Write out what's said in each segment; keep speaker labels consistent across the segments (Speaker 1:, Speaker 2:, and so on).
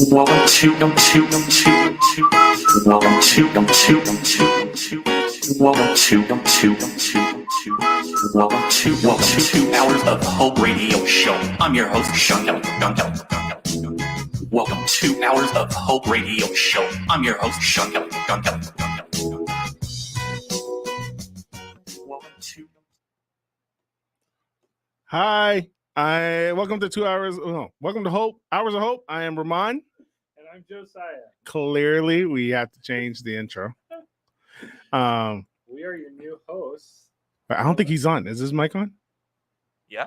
Speaker 1: to Hours of Hope Radio Show. I'm your host, Sean Kelly. Welcome to Hours of Hope Radio Show. I'm your host, Sean Kelly.
Speaker 2: Hi, welcome to 2 hours. Welcome to Hours of Hope. I am Ramon.
Speaker 3: And I'm Josiah.
Speaker 2: Clearly, we have to change the intro.
Speaker 3: We are your new hosts.
Speaker 2: I don't think he's on. Is his mic on?
Speaker 1: Yeah.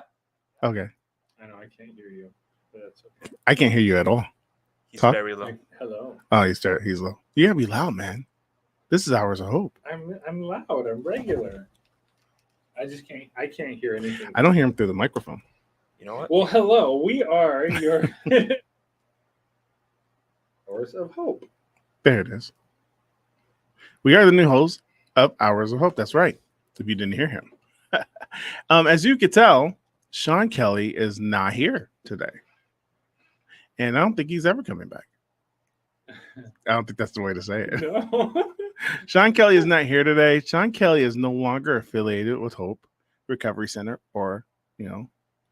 Speaker 2: Okay.
Speaker 3: I know I can't hear you, but that's okay.
Speaker 2: I can't hear you at all.
Speaker 1: He's
Speaker 2: Talk.
Speaker 1: very low.
Speaker 3: Hello.
Speaker 2: Oh, he's low. You gotta be loud, man. This is Hours of Hope.
Speaker 3: I'm loud. I'm regular. I can't hear anything.
Speaker 2: I don't hear him through the microphone.
Speaker 1: You know what?
Speaker 3: Well, hello. We are your Hours of Hope.
Speaker 2: There it is. We are the new hosts of Hours of Hope. That's right. If you didn't hear him. As you could tell, Sean Kelly is not here today. And I don't think he's ever coming back. I don't think that's the way to say it.
Speaker 3: No.
Speaker 2: Sean Kelly is not here today. Sean Kelly is no longer affiliated with Hope Recovery Center or,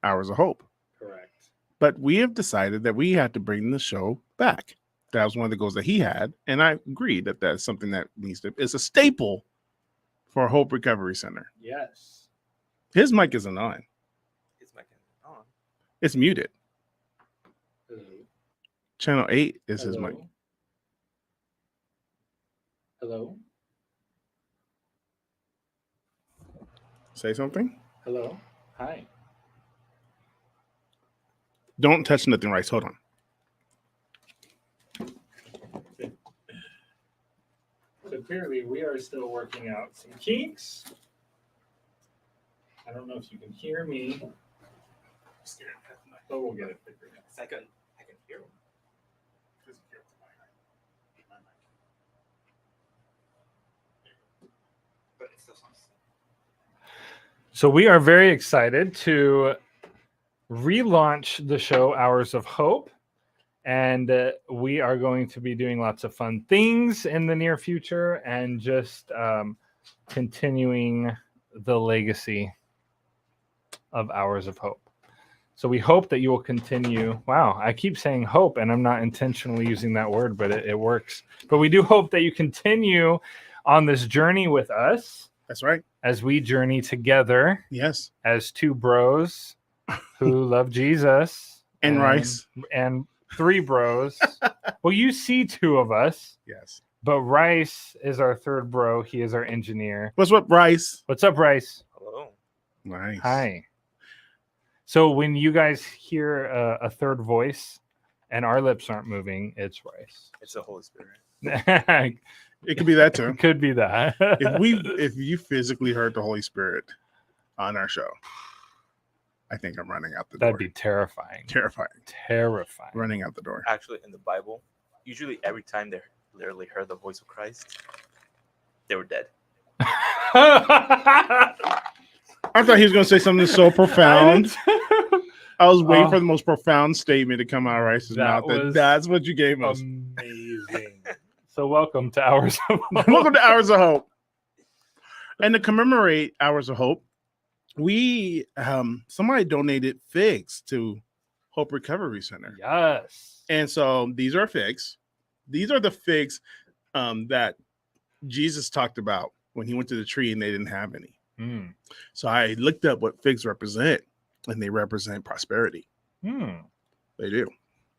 Speaker 2: Hours of Hope.
Speaker 3: Correct.
Speaker 2: But we have decided that we had to bring the show back. That was one of the goals that he had. And I agree that that's something that is a staple for Hope Recovery Center.
Speaker 3: Yes.
Speaker 2: His mic isn't on.
Speaker 1: His mic is on.
Speaker 2: It's muted.
Speaker 3: Hello.
Speaker 2: Channel 8 is his
Speaker 3: Hello?
Speaker 2: mic.
Speaker 3: Hello.
Speaker 2: Say something.
Speaker 3: Hello. Hi.
Speaker 2: Don't touch nothing, Rice. Hold on.
Speaker 3: So clearly, we are still working out some kinks. I don't know if you can hear me, but we'll get it figured out.
Speaker 1: I can hear him. But it still sounds.
Speaker 3: So we are very excited to relaunch the show Hours of Hope. And we are going to be doing lots of fun things in the near future and just continuing the legacy of Hours of Hope. So we hope that you will continue. Wow, I keep saying hope, and I'm not intentionally using that word, but it works. But we do hope that you continue on this journey with us.
Speaker 2: That's right.
Speaker 3: As we journey together.
Speaker 2: Yes.
Speaker 3: As two bros who love Jesus.
Speaker 2: And Rice.
Speaker 3: And 3 bros. Well, you see 2 of us.
Speaker 2: Yes.
Speaker 3: But Rice is our 3rd bro. He is our engineer.
Speaker 2: What's up, Rice?
Speaker 3: What's up, Rice?
Speaker 1: Hello.
Speaker 2: Nice.
Speaker 3: Hi. So when you guys hear a 3rd voice and our lips aren't moving, it's Rice.
Speaker 1: It's the Holy Spirit.
Speaker 2: It could be that too.
Speaker 3: It could be that.
Speaker 2: if you physically heard the Holy Spirit on our show, I think I'm running out the door.
Speaker 3: That'd be terrifying.
Speaker 2: Terrifying. Running out the door.
Speaker 1: Actually, in the Bible, usually every time they literally heard the voice of Christ, they were dead.
Speaker 2: I thought he was going to say something so profound. I was waiting for the most profound statement to come out of Rice's mouth. That's what you gave us.
Speaker 3: Amazing. So welcome to Hours of Hope.
Speaker 2: Welcome to Hours of Hope. And to commemorate Hours of Hope, we somebody donated figs to Hope Recovery Center.
Speaker 3: Yes.
Speaker 2: And so these are figs. These are the figs that Jesus talked about when he went to the tree and they didn't have any. So I looked up what figs represent, and they represent prosperity. They do.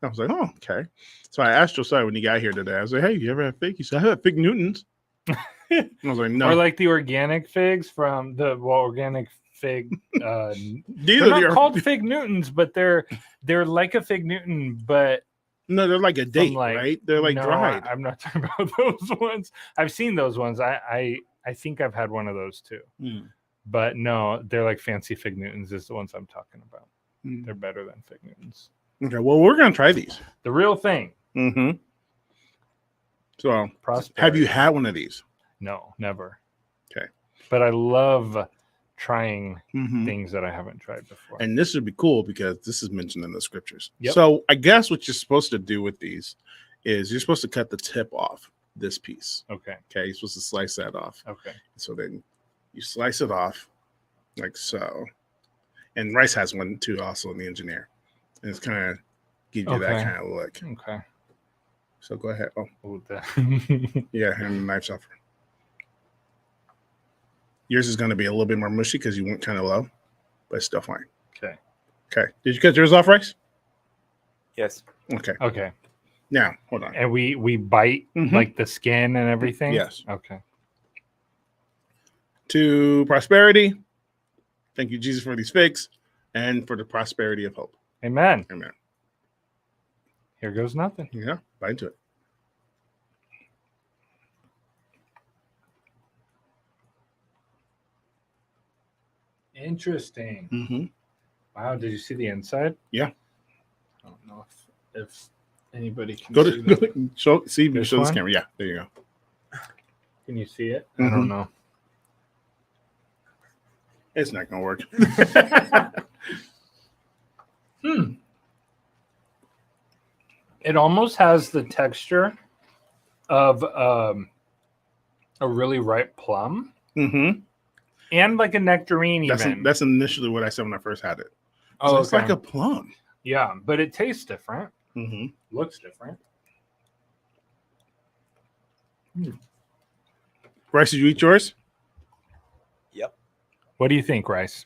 Speaker 2: I was like, oh, okay. So I asked Josiah when he got here today. I was like, hey, you ever have fig? He said, I have fig Newtons. I was like, no.
Speaker 3: Or like the organic figs from the organic fig. They're
Speaker 2: not
Speaker 3: called fig Newtons, but they're like a fig Newton, but
Speaker 2: no, they're like a date, right? They're like dried.
Speaker 3: I'm not talking about those ones. I've seen those ones. I think I've had one of those too. But no, they're like fancy fig Newtons is the ones I'm talking about. They're better than fig Newtons.
Speaker 2: Okay, well, we're going to try these.
Speaker 3: The real thing.
Speaker 2: So,
Speaker 3: prosperity.
Speaker 2: Have you had one of these?
Speaker 3: No, never.
Speaker 2: Okay.
Speaker 3: But I love trying
Speaker 2: Mhm.
Speaker 3: things that I haven't tried before.
Speaker 2: And this would be cool because this is mentioned in the scriptures.
Speaker 3: Yep.
Speaker 2: So I guess what you're supposed to do with these is you're supposed to cut the tip off this piece.
Speaker 3: Okay.
Speaker 2: Okay, you're supposed to slice that off.
Speaker 3: Okay.
Speaker 2: So then you slice it off like so. And Rice has one too, also in the engineer. And it's kind of give you that
Speaker 3: Okay.
Speaker 2: kind of look.
Speaker 3: Okay.
Speaker 2: So go ahead. Oh,
Speaker 3: Ooh,
Speaker 2: yeah, hand the knife off. Yours is going to be a little bit more mushy because you went kind of low, but it's still fine.
Speaker 3: Okay.
Speaker 2: Okay. Did you cut yours off, Rice?
Speaker 1: Yes.
Speaker 2: Okay.
Speaker 3: Okay.
Speaker 2: Now, hold on.
Speaker 3: And we bite
Speaker 2: Mhm.
Speaker 3: like the skin and everything?
Speaker 2: Yes.
Speaker 3: Okay.
Speaker 2: To prosperity. Thank you, Jesus, for these figs and for the prosperity of hope.
Speaker 3: Amen.
Speaker 2: Amen.
Speaker 3: Here goes nothing.
Speaker 2: Yeah, bite into it.
Speaker 3: Interesting.
Speaker 2: Mm-hmm.
Speaker 3: Wow. Did you see the inside?
Speaker 2: Yeah.
Speaker 3: I don't know if anybody can
Speaker 2: Go
Speaker 3: see
Speaker 2: to
Speaker 3: that.
Speaker 2: show. See,
Speaker 3: This
Speaker 2: show this
Speaker 3: one?
Speaker 2: camera. Yeah, there you go.
Speaker 3: Can you see it? I
Speaker 2: Mhm.
Speaker 3: don't know.
Speaker 2: It's not gonna work.
Speaker 3: It almost has the texture of a really ripe plum
Speaker 2: Mm-hmm.
Speaker 3: and like a nectarine even.
Speaker 2: That's initially what I said when I first had it.
Speaker 3: oh,
Speaker 2: So it's
Speaker 3: okay.
Speaker 2: like a plum.
Speaker 3: Yeah, but it tastes different.
Speaker 2: Mm-hmm.
Speaker 3: Looks different.
Speaker 2: Rice, did you eat yours?
Speaker 1: Yep.
Speaker 3: What do you think, Rice?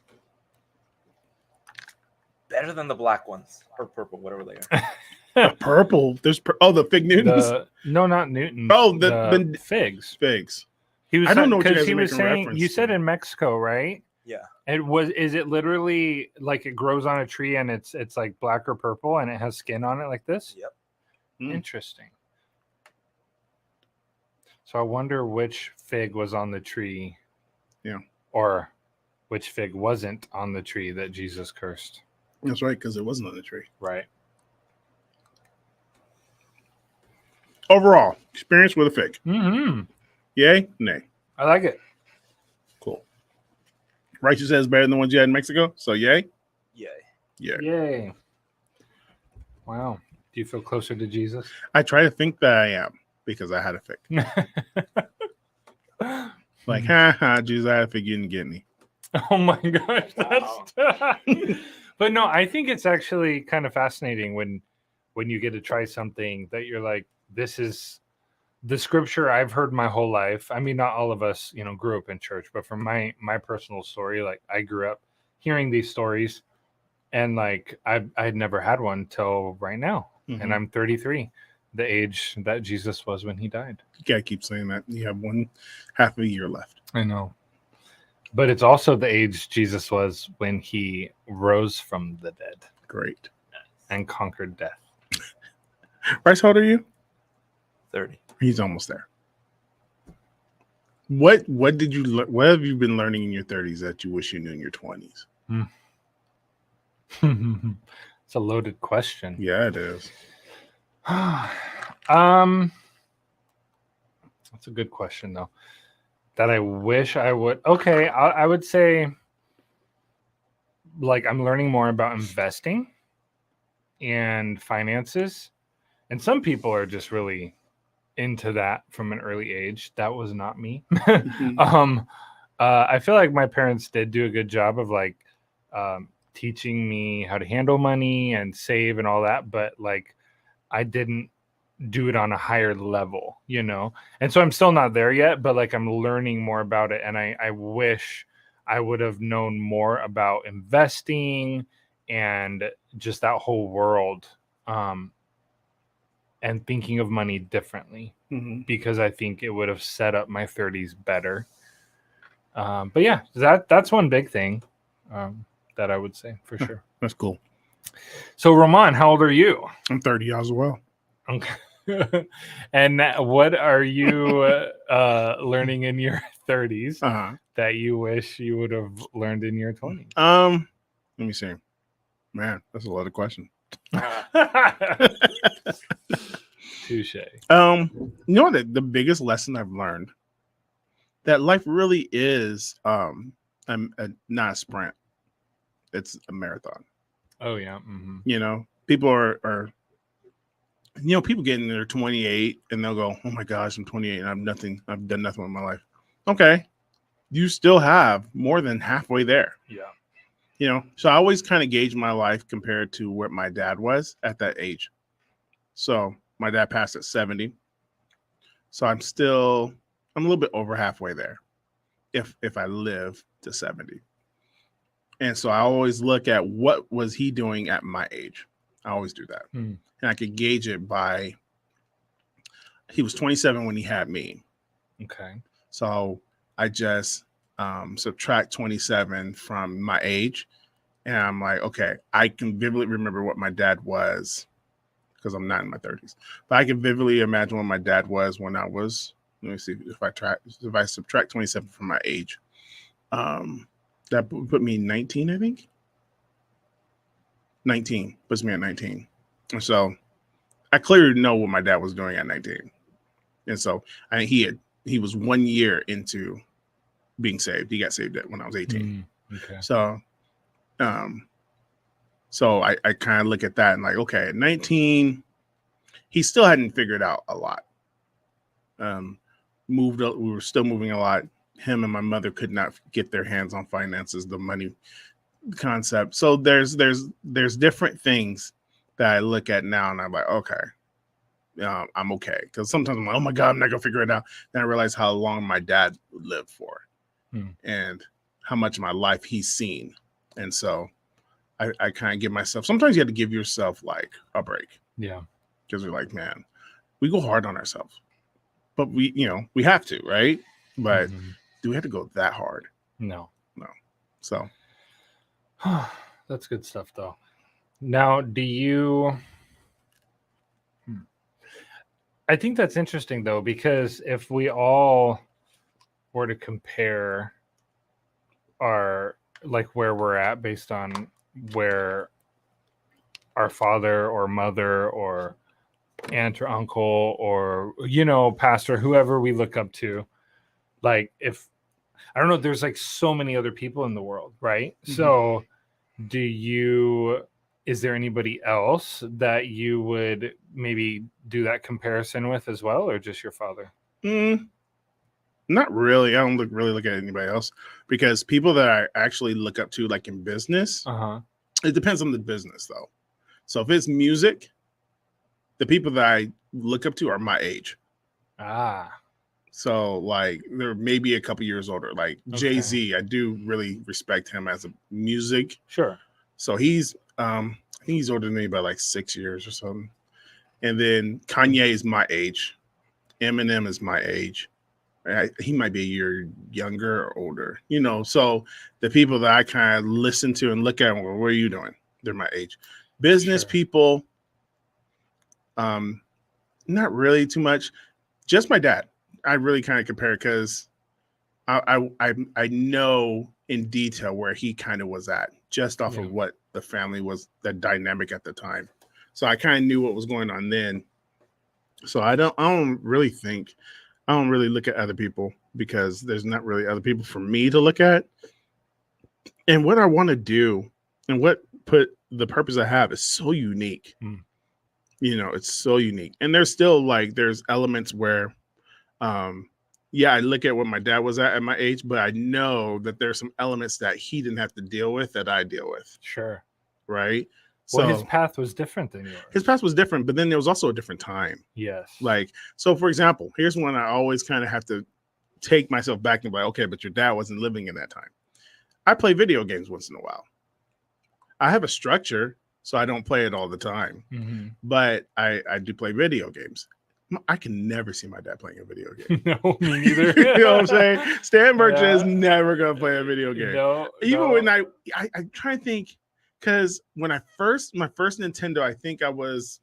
Speaker 1: Better than the black ones or purple, whatever they are.
Speaker 2: The purple. There's the fig Newtons.
Speaker 3: No, not Newton.
Speaker 2: Oh, the
Speaker 3: figs.
Speaker 2: figs.
Speaker 3: He was
Speaker 2: I don't know what you
Speaker 3: because
Speaker 2: guys
Speaker 3: he
Speaker 2: are
Speaker 3: was
Speaker 2: making
Speaker 3: saying.
Speaker 2: reference
Speaker 3: You
Speaker 2: to.
Speaker 3: said in Mexico, right?
Speaker 1: Yeah.
Speaker 3: Is it literally like it grows on a tree and it's like black or purple and it has skin on it like this?
Speaker 1: Yep.
Speaker 2: Mm.
Speaker 3: Interesting. So I wonder which fig was on the tree.
Speaker 2: Yeah.
Speaker 3: Or which fig wasn't on the tree that Jesus cursed.
Speaker 2: That's right, because it wasn't on the tree.
Speaker 3: Right.
Speaker 2: Overall, experience with a fig.
Speaker 3: Mm-hmm.
Speaker 2: Yay? Nay.
Speaker 3: I like it.
Speaker 2: Cool. Rice, you said it's better than the ones you had in Mexico. So yay?
Speaker 1: Yay.
Speaker 2: Yeah.
Speaker 3: Yay. Wow. Do you feel closer to Jesus?
Speaker 2: I try to think that I am because I had a fig. Like, ha, Jesus, I had a fig. You didn't get any.
Speaker 3: Oh my gosh, that's but no, I think it's actually kind of fascinating when you get to try something that you're like, this is the scripture I've heard my whole life. I mean, not all of us, grew up in church, but from my personal story, like I grew up hearing these stories, and like I'd never had one till right now, and I'm 33, the age that Jesus was when he died.
Speaker 2: You gotta keep saying that. You have one half of a year left.
Speaker 3: I know. But it's also the age Jesus was when he rose from the dead
Speaker 2: Great.
Speaker 3: and conquered death.
Speaker 2: Rice, how old are you?
Speaker 1: 30.
Speaker 2: He's almost there. What did you what have you been learning in your 30s that you wish you knew in your 20s?
Speaker 3: It's a loaded question.
Speaker 2: Yeah, it is.
Speaker 3: That's a good question though. That I wish I would. Okay, I would say like I'm learning more about investing and finances. And some people are just really into that from an early age. That was not me. I feel like my parents did do a good job of like teaching me how to handle money and save and all that, but like I didn't do it on a higher level, and so I'm still not there yet, but like I'm learning more about it, and I wish I would have known more about investing and just that whole world, and thinking of money differently, because I think it would have set up my 30s better. But yeah, that's one big thing that I would say for sure.
Speaker 2: That's cool.
Speaker 3: So Roman, how old are you?
Speaker 2: I'm 30 as well.
Speaker 3: Okay. And what are you learning in your 30s that you wish you would have learned in your 20s?
Speaker 2: Let me see. Man, that's a lot of questions.
Speaker 3: Touche.
Speaker 2: You know what the biggest lesson I've learned? That life really is not a sprint. It's a marathon.
Speaker 3: Oh yeah. Mm-hmm.
Speaker 2: You know, people are people get in their 28 and they'll go, "Oh my gosh, I'm 28 and I've done nothing with my life." Okay, you still have more than halfway there.
Speaker 3: Yeah.
Speaker 2: So I always kind of gauge my life compared to what my dad was at that age. So my dad passed at 70. So I'm a little bit over halfway there if I live to 70. And so I always look at what was he doing at my age. I always do that.
Speaker 3: Hmm.
Speaker 2: And I could gauge it by, he was 27 when he had me.
Speaker 3: Okay.
Speaker 2: So I just subtract 27 from my age. And I'm like, okay, I can vividly remember what my dad was, because I'm not in my 30s. But I can vividly imagine what my dad was when I was, let me see, if I subtract 27 from my age. That would put me 19, I think. 19 puts me at 19. And so I clearly know what my dad was doing at 19. And so he was 1 year into being saved. He got saved when I was 18.
Speaker 3: Okay.
Speaker 2: So I kind of look at that and like, okay, at 19, he still hadn't figured out a lot. We were still moving a lot. Him and my mother could not get their hands on finances, the money concept. So there's different things that I look at now and I'm like, okay, I'm okay. Because sometimes I'm like, oh my God, I'm not gonna figure it out. Then I realize how long my dad lived for and how much of my life he's seen. And so I kind of give myself, sometimes you have to give yourself like a break.
Speaker 3: Yeah.
Speaker 2: Because we're like, man, we go hard on ourselves. But we have to, right? But do we have to go that hard?
Speaker 3: No.
Speaker 2: So
Speaker 3: that's good stuff though. Now, do you I think that's interesting though, because if we all were to compare our like where we're at based on where our father or mother or aunt or uncle or pastor, whoever we look up to, like if I don't know, there's like so many other people in the world, right? So is there anybody else that you would maybe do that comparison with as well, or just your father?
Speaker 2: Not really. I don't really look at anybody else, because people that I actually look up to, like in business, it depends on the business though. So if it's music, the people that I look up to are my age. So like they're maybe a couple years older, like Jay-Z. I do really respect him as a music.
Speaker 3: Sure.
Speaker 2: So he's, I think he's older than me by like 6 years or something. And then Kanye is my age. Eminem is my age. He might be a year younger or older, So the people that I kind of listen to and look at, well, what are you doing? They're my age. Business people, not really too much. Just my dad. I really kind of compare, because I know in detail where he kind of was at, just off of what the family was, the dynamic at the time. So I kind of knew what was going on then. So I don't really look at other people, because there's not really other people for me to look at. And what I want to do and the purpose I have is so unique. It's so unique. And there's still there's elements where, I look at what my dad was at my age, but I know that there's some elements that he didn't have to deal with that I deal with.
Speaker 3: Sure.
Speaker 2: Right.
Speaker 3: Well, his path was different than yours.
Speaker 2: His path was different, but then there was also a different time.
Speaker 3: Yes.
Speaker 2: So for example, here's one I always kind of have to take myself back and be like, okay, but your dad wasn't living in that time. I play video games once in a while. I have a structure, so I don't play it all the time, but I do play video games. I can never see my dad playing a video game.
Speaker 3: No, me neither.
Speaker 2: You know what I'm saying? Stan Merchant is never going to play a video game.
Speaker 3: Even
Speaker 2: when I try to think, because when my first Nintendo, I think I was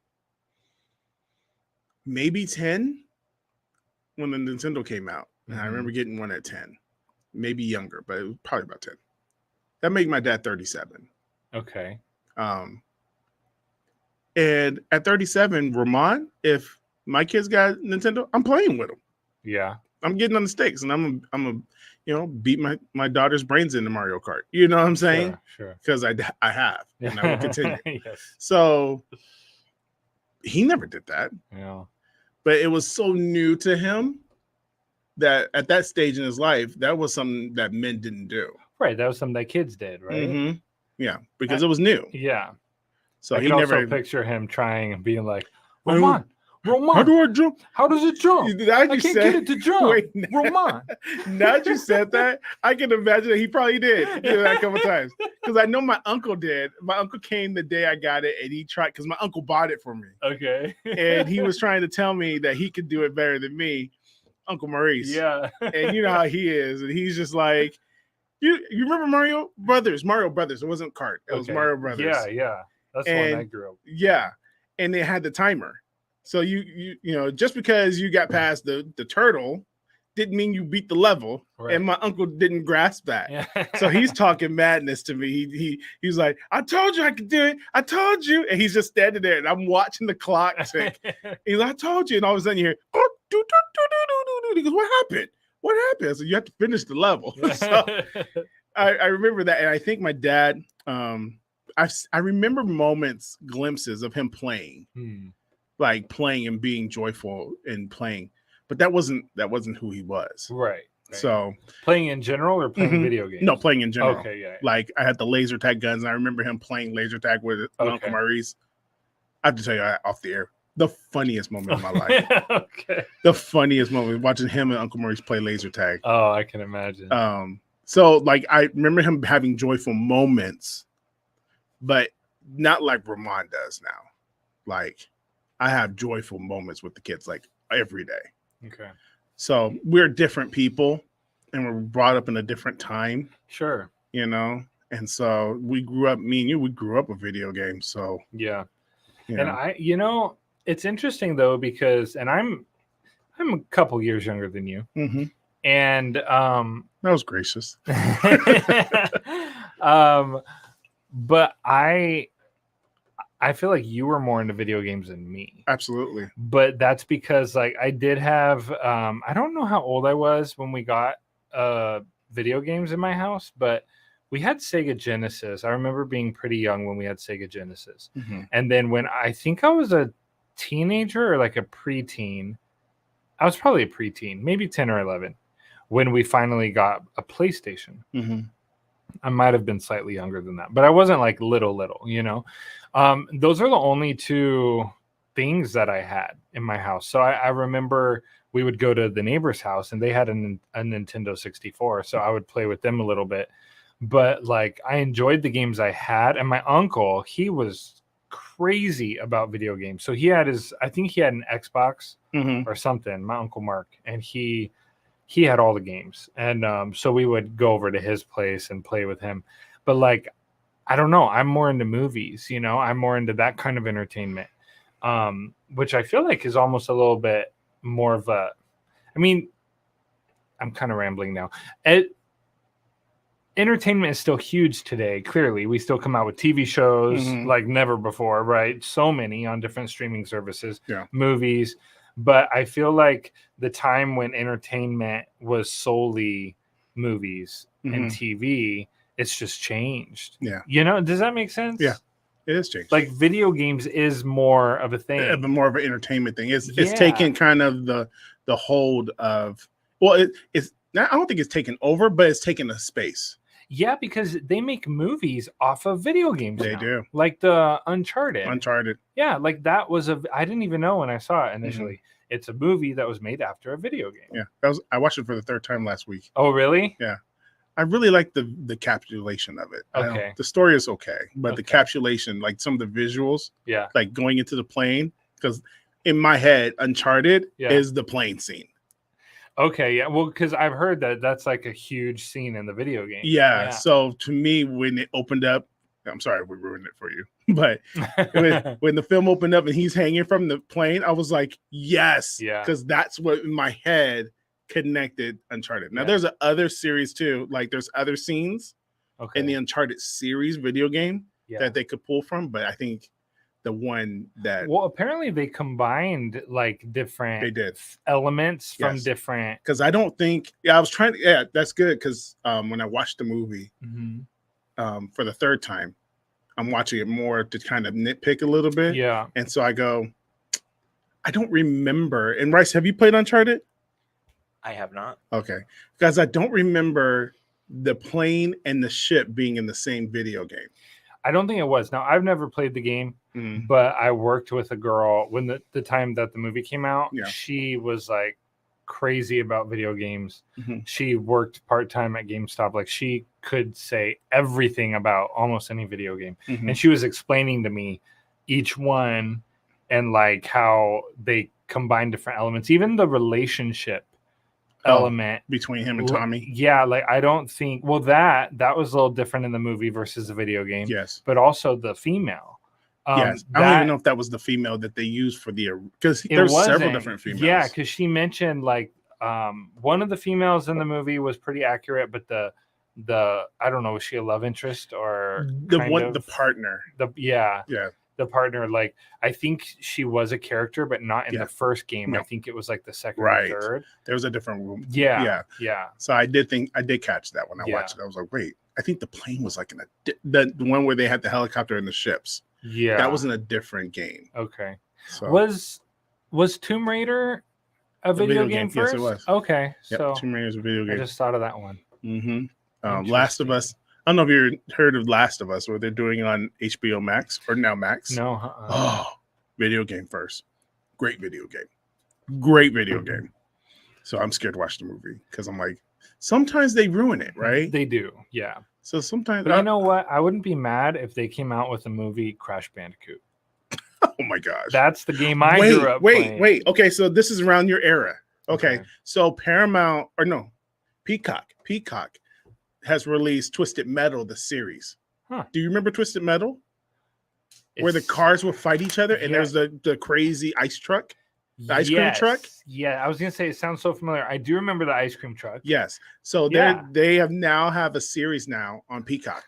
Speaker 2: maybe 10 when the Nintendo came out. And I remember getting one at 10, maybe younger, but it was probably about 10. That made my dad 37.
Speaker 3: Okay.
Speaker 2: And at 37, Ramon, if my kids got Nintendo, I'm playing with them.
Speaker 3: Yeah.
Speaker 2: I'm getting on the sticks, and I'm a beat my daughter's brains into Mario Kart. You know what I'm saying?
Speaker 3: Sure.
Speaker 2: Because I have, and I will continue.
Speaker 3: Yes.
Speaker 2: So he never did that,
Speaker 3: Yeah.
Speaker 2: but it was so new to him that at that stage in his life, that was something that men didn't do.
Speaker 3: Right. That was something that kids did, right?
Speaker 2: Mm-hmm. Yeah, because it was new.
Speaker 3: Yeah.
Speaker 2: So
Speaker 3: I
Speaker 2: he
Speaker 3: can
Speaker 2: never
Speaker 3: also picture him trying and being like,
Speaker 2: I
Speaker 3: Roman,
Speaker 2: How do I jump?
Speaker 3: how does it jump?
Speaker 2: Now
Speaker 3: I can't get it to jump.
Speaker 2: Wait,
Speaker 3: Roman.
Speaker 2: now that you said that, I can imagine that he probably did that a couple times. Because I know my uncle did. My uncle came the day I got it, and he tried, because my uncle bought it for me.
Speaker 3: Okay.
Speaker 2: And he was trying to tell me that he could do it better than me, Uncle Maurice.
Speaker 3: Yeah.
Speaker 2: And you know how he is. And he's just like, you remember Mario Brothers? Mario Brothers. It wasn't Kart. It was Mario Brothers.
Speaker 3: Yeah. That's the one I grew up.
Speaker 2: Yeah. And they had the timer. So you know, just because you got past the turtle didn't mean you beat the level.
Speaker 3: Right.
Speaker 2: And my uncle didn't grasp that.
Speaker 3: Yeah.
Speaker 2: So he's talking madness to me. He's like, I told you I could do it. I told you. And he's just standing there, and I'm watching the clock tick. He's like, I told you. And all of a sudden you hear, oh, he goes, what happened? What happened? So you have to finish the level. So I remember that. And I think my dad, I remember moments, glimpses of him playing. Like playing and being joyful and playing, but that wasn't who he was.
Speaker 3: Right.
Speaker 2: So
Speaker 3: playing in general or playing video games?
Speaker 2: No, playing in general.
Speaker 3: Okay, yeah.
Speaker 2: Like I had the laser tag guns, and I remember him playing laser tag with Uncle Maurice. I have to tell you off the air, the funniest moment of my life.
Speaker 3: Okay.
Speaker 2: The funniest moment watching him and Uncle Maurice play laser tag.
Speaker 3: Oh, I can imagine.
Speaker 2: So like I remember him having joyful moments, but not like Ramon does now. Like I have joyful moments with the kids like every day.
Speaker 3: Okay.
Speaker 2: So we're different people, and we're brought up in a different time.
Speaker 3: Sure.
Speaker 2: You know, and so we grew up. Me and you, we grew up with video games. So
Speaker 3: yeah.
Speaker 2: And
Speaker 3: it's interesting though, because I'm a couple years younger than you, and
Speaker 2: that was gracious.
Speaker 3: But I feel like you were more into video games than me.
Speaker 2: Absolutely.
Speaker 3: But that's because like I did have I don't know how old I was when we got video games in my house, but we had Sega Genesis. I remember being pretty young when we had Sega Genesis. And then when I think I was a teenager or like a preteen, I was probably a preteen, maybe 10 or 11, when we finally got a PlayStation. I might have been slightly younger than that, but I wasn't like little, you know. Those are the only two things that I had in my house. So I remember we would go to the neighbor's house, and they had a Nintendo 64. So I would play with them a little bit. But like I enjoyed the games I had. And my uncle, he was crazy about video games. So I think he had an Xbox or something, my Uncle Mark, and he had all the games. And so we would go over to his place and play with him. But like, I don't know, I'm more into movies, you know, I'm more into that kind of entertainment, which I feel like is almost a little bit more of a, I mean, I'm kind of rambling now. Entertainment is still huge today. Clearly, we still come out with TV shows like never before, right? So many on different streaming services, movies. But I feel like the time when entertainment was solely movies and TV, it's just changed.
Speaker 2: Yeah.
Speaker 3: You know, does that make sense?
Speaker 2: Yeah. It has changed.
Speaker 3: Like video games is more of a thing.
Speaker 2: Yeah, but more of an entertainment thing. It's taken kind of the hold of, well, it's not, I don't think it's taken over, but it's taken a space.
Speaker 3: Yeah, because they make movies off of video games.
Speaker 2: They do.
Speaker 3: Like the Uncharted. Yeah, like that was I didn't even know when I saw it initially. It's a movie that was made after a video game.
Speaker 2: Yeah, I watched it for the third time last week.
Speaker 3: Oh, really?
Speaker 2: Yeah. I really like the capsulation of it.
Speaker 3: Okay.
Speaker 2: The story is okay, but the capsulation, like some of the visuals, like going into the plane, because in my head, Uncharted is the plane scene.
Speaker 3: Okay, yeah. Well, because I've heard that that's like a huge scene in the video game.
Speaker 2: Yeah. So to me, when it opened up, I'm sorry we ruined it for you, but when the film opened up and he's hanging from the plane, I was like, yes, because that's what in my head connected Uncharted. Now there's other series too, like there's other scenes in the Uncharted series video game that they could pull from, but I think the one that
Speaker 3: Well, apparently they combined like
Speaker 2: they
Speaker 3: different
Speaker 2: did.
Speaker 3: elements from
Speaker 2: Yes.
Speaker 3: different.
Speaker 2: Because I don't think, I was trying to, that's good. Because when I watched the movie for the third time, I'm watching it more to kind of nitpick a little bit.
Speaker 3: Yeah.
Speaker 2: And so I go, I don't remember. And Rice, have you played Uncharted?
Speaker 1: I have not.
Speaker 2: Okay. Because I don't remember the plane and the ship being in the same video game.
Speaker 3: I don't think it was. Now, I've never played the game, but I worked with a girl when the time that the movie came out.
Speaker 2: Yeah.
Speaker 3: She was like crazy about video games.
Speaker 2: Mhm.
Speaker 3: She worked part-time at GameStop. Like she could say everything about almost any video game.
Speaker 2: Mhm.
Speaker 3: And she was explaining to me each one and like how they combine different elements, even the relationship element
Speaker 2: Between him and Tommy.
Speaker 3: Yeah, like I don't think that was a little different in the movie versus the video game.
Speaker 2: Yes.
Speaker 3: But also the female.
Speaker 2: Yes. I don't even know if that was the female that they used for the, because there's several different females.
Speaker 3: Yeah, because she mentioned like one of the females in the movie was pretty accurate, but the I don't know, was she a love interest or
Speaker 2: the partner.
Speaker 3: Yeah. The partner, like I think she was a character, but not in the first game.
Speaker 2: No.
Speaker 3: I think it was like the second
Speaker 2: Right.
Speaker 3: or third.
Speaker 2: There was a different room.
Speaker 3: Yeah.
Speaker 2: So I did catch that when I watched it. I was like, wait, I think the plane was like in the one where they had the helicopter and the ships.
Speaker 3: Yeah.
Speaker 2: That was in a different game.
Speaker 3: Okay.
Speaker 2: So
Speaker 3: was Tomb Raider a video game first?
Speaker 2: Yes, it was.
Speaker 3: Okay.
Speaker 2: Yep,
Speaker 3: So
Speaker 2: Tomb Raider is a video game.
Speaker 3: I just thought of that one.
Speaker 2: Last of Us. I don't know if you heard of Last of Us, what they're doing on HBO Max or now Max.
Speaker 3: No.
Speaker 2: Video game first. Great video game. So I'm scared to watch the movie because I'm like, sometimes they ruin it, right?
Speaker 3: They do, yeah.
Speaker 2: So sometimes,
Speaker 3: but you know what? I wouldn't be mad if they came out with a movie Crash Bandicoot.
Speaker 2: Oh my gosh,
Speaker 3: that's the game I grew up playing.
Speaker 2: Wait. Okay, so this is around your era. Okay. So Paramount Peacock has released Twisted Metal, the series. Do you remember Twisted Metal? Where the cars would fight each other and there's the crazy ice truck, the ice cream truck?
Speaker 3: Yeah, I was going to say it sounds so familiar. I do remember the ice cream truck.
Speaker 2: Yes. So they have a series now on Peacock,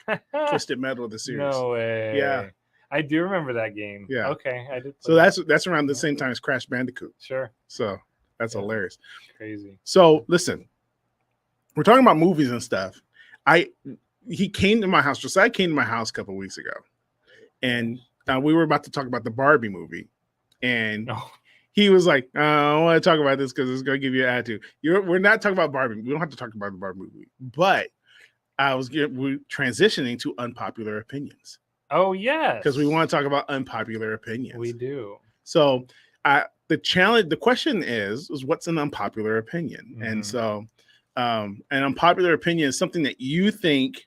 Speaker 2: Twisted Metal, the series.
Speaker 3: No way.
Speaker 2: Yeah.
Speaker 3: I do remember that game.
Speaker 2: Yeah.
Speaker 3: Okay. I did.
Speaker 2: So that's around the same time as Crash Bandicoot.
Speaker 3: Sure.
Speaker 2: So that's hilarious.
Speaker 3: Crazy.
Speaker 2: So listen, we're talking about movies and stuff. He came to my house. Josiah came to my house a couple of weeks ago, and we were about to talk about the Barbie movie, and he was like, "I don't want to talk about this because it's going to give you an attitude." We're not talking about Barbie. We don't have to talk about the Barbie movie, but we're transitioning to unpopular opinions.
Speaker 3: Oh yes,
Speaker 2: because we want to talk about unpopular opinions.
Speaker 3: We do.
Speaker 2: So the question is what's an unpopular opinion, and so. An unpopular opinion is something that you think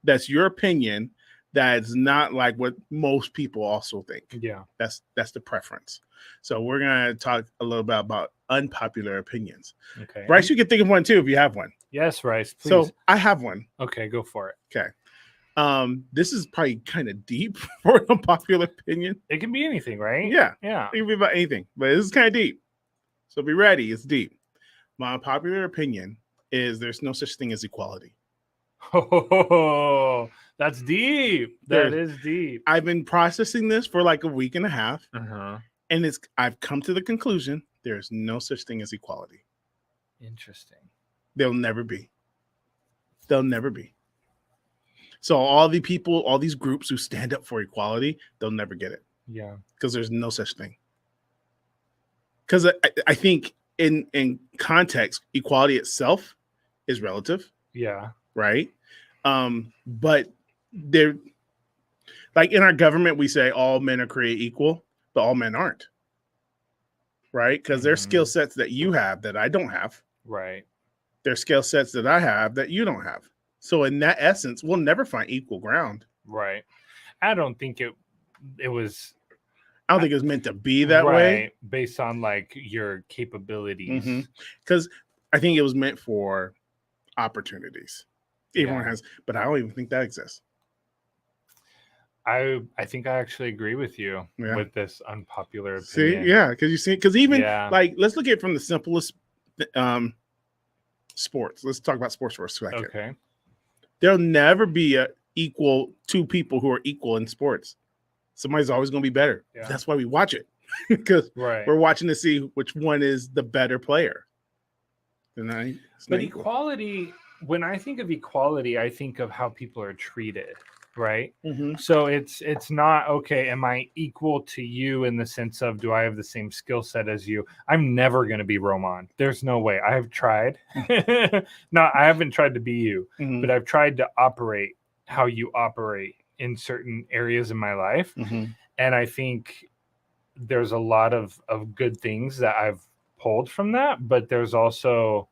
Speaker 2: that's your opinion that's not like what most people also think.
Speaker 3: Yeah.
Speaker 2: That's the preference. So we're going to talk a little bit about unpopular opinions.
Speaker 3: Okay.
Speaker 2: Rice, you can think of one too if you have one.
Speaker 3: Yes, Rice, please.
Speaker 2: So I have one.
Speaker 3: Okay, go for it.
Speaker 2: Okay. This is probably kind of deep for an unpopular opinion.
Speaker 3: It can be anything, right?
Speaker 2: Yeah.
Speaker 3: Yeah.
Speaker 2: It can be about anything, but this is kind of deep. So be ready. It's deep. My unpopular opinion is there's no such thing as equality.
Speaker 3: Oh, that's deep. That is deep.
Speaker 2: I've been processing this for like a week and a half, and I've come to the conclusion there's no such thing as equality.
Speaker 3: Interesting.
Speaker 2: There'll never be. So all these groups who stand up for equality, they'll never get it.
Speaker 3: Yeah,
Speaker 2: because there's no such thing. Because I think in context, equality itself is relative.
Speaker 3: Yeah.
Speaker 2: Right. But they're like in our government, we say all men are created equal, but all men aren't. Right. Because there's skill sets that you have that I don't have.
Speaker 3: Right.
Speaker 2: There's skill sets that I have that you don't have. So in that essence, we'll never find equal ground.
Speaker 3: Right. I don't think it was.
Speaker 2: I don't think it was meant to be that way.
Speaker 3: Based on like your capabilities.
Speaker 2: Because I think it was meant for opportunities. Everyone has, but I don't even think that exists.
Speaker 3: I think I actually agree with you with this unpopular
Speaker 2: See,
Speaker 3: opinion.
Speaker 2: because even like let's look at it from the simplest sports. Let's talk about sports for a second.
Speaker 3: Okay.
Speaker 2: There'll never be two people who are equal in sports. somebody's always going to be better.
Speaker 3: Yeah.
Speaker 2: That's why we watch it, because
Speaker 3: Right.
Speaker 2: we're watching to see which one is the better player. And it's
Speaker 3: But
Speaker 2: not equal.
Speaker 3: equality, when I think of equality, I think of how people are treated, right?
Speaker 2: Mhm.
Speaker 3: So it's not, okay, am I equal to you in the sense of, do I have the same skill set as you? I'm never going to be Roman. There's no way. I have tried. No, I haven't tried to be you,
Speaker 2: Mhm.
Speaker 3: but I've tried to operate how you operate in certain areas in my life.
Speaker 2: Mhm.
Speaker 3: And I think there's a lot of good things that I've pulled from that, but there's also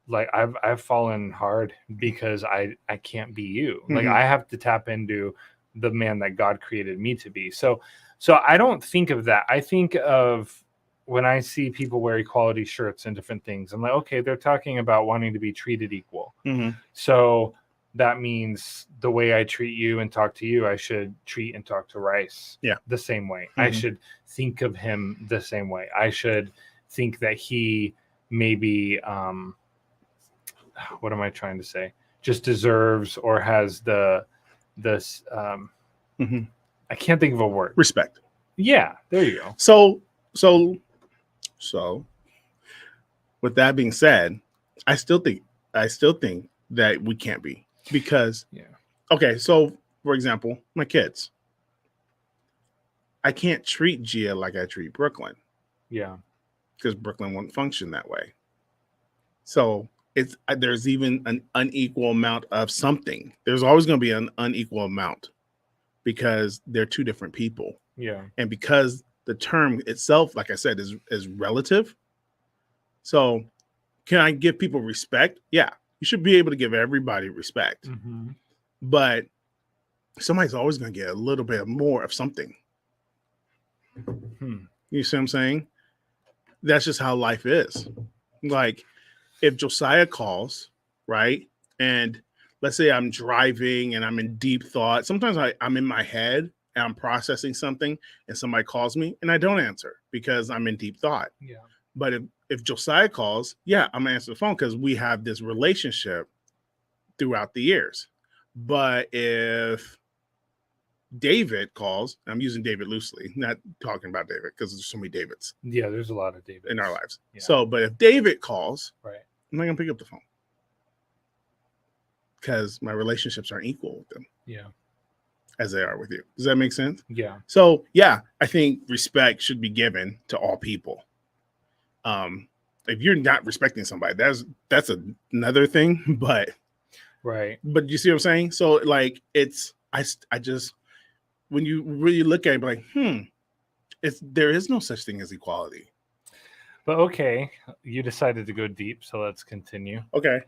Speaker 3: like I've fallen hard because I can't be you. Like
Speaker 2: Mhm.
Speaker 3: I have to tap into the man that God created me to be. So I don't think of that. I think of when I see people wear equality shirts and different things, I'm like, okay, they're talking about wanting to be treated equal.
Speaker 2: Mhm.
Speaker 3: So that means the way I treat you and talk to you, I should treat and talk to Rice the same way. I
Speaker 2: Mhm.
Speaker 3: should think of him the same way. I should think that he maybe what am I trying to say? Just deserves or has this
Speaker 2: Mhm.
Speaker 3: I can't think of a word.
Speaker 2: Respect.
Speaker 3: Yeah, there you go.
Speaker 2: So with that being said, I still think that we can't be, because okay, so for example, my kids, I can't treat Gia like I treat Brooklyn,
Speaker 3: Yeah.
Speaker 2: because Brooklyn won't function that way. So there's even an unequal amount of something. There's always going to be an unequal amount, because they're two different people.
Speaker 3: Yeah.
Speaker 2: And because the term itself, like I said, is relative. So can I give people respect? Yeah, you should be able to give everybody respect.
Speaker 3: Mm-hmm.
Speaker 2: But somebody's always going to get a little bit more of something. You see what I'm saying? That's just how life is. Like, if Josiah calls, right? And let's say I'm driving and I'm in deep thought. Sometimes I'm in my head and I'm processing something, and somebody calls me and I don't answer because I'm in deep thought.
Speaker 3: Yeah.
Speaker 2: But if Josiah calls, yeah, I'm gonna answer the phone, because we have this relationship throughout the years. But if David calls, I'm using David loosely, not talking about David because there's so many Davids.
Speaker 3: Yeah, there's a lot of Davids
Speaker 2: in our lives.
Speaker 3: Yeah.
Speaker 2: So, but if David calls,
Speaker 3: right,
Speaker 2: I'm not gonna pick up the phone, because my relationships aren't equal with them
Speaker 3: yeah,
Speaker 2: as they are with you. Does that make sense?
Speaker 3: yeah,
Speaker 2: So yeah, I think respect should be given to all people. If you're not respecting somebody, that's another thing. But
Speaker 3: right.
Speaker 2: you see what I'm saying? So like, I just, when you really look at it, like, there is no such thing as equality.
Speaker 3: But okay, you decided to go deep, so let's continue.
Speaker 2: Okay.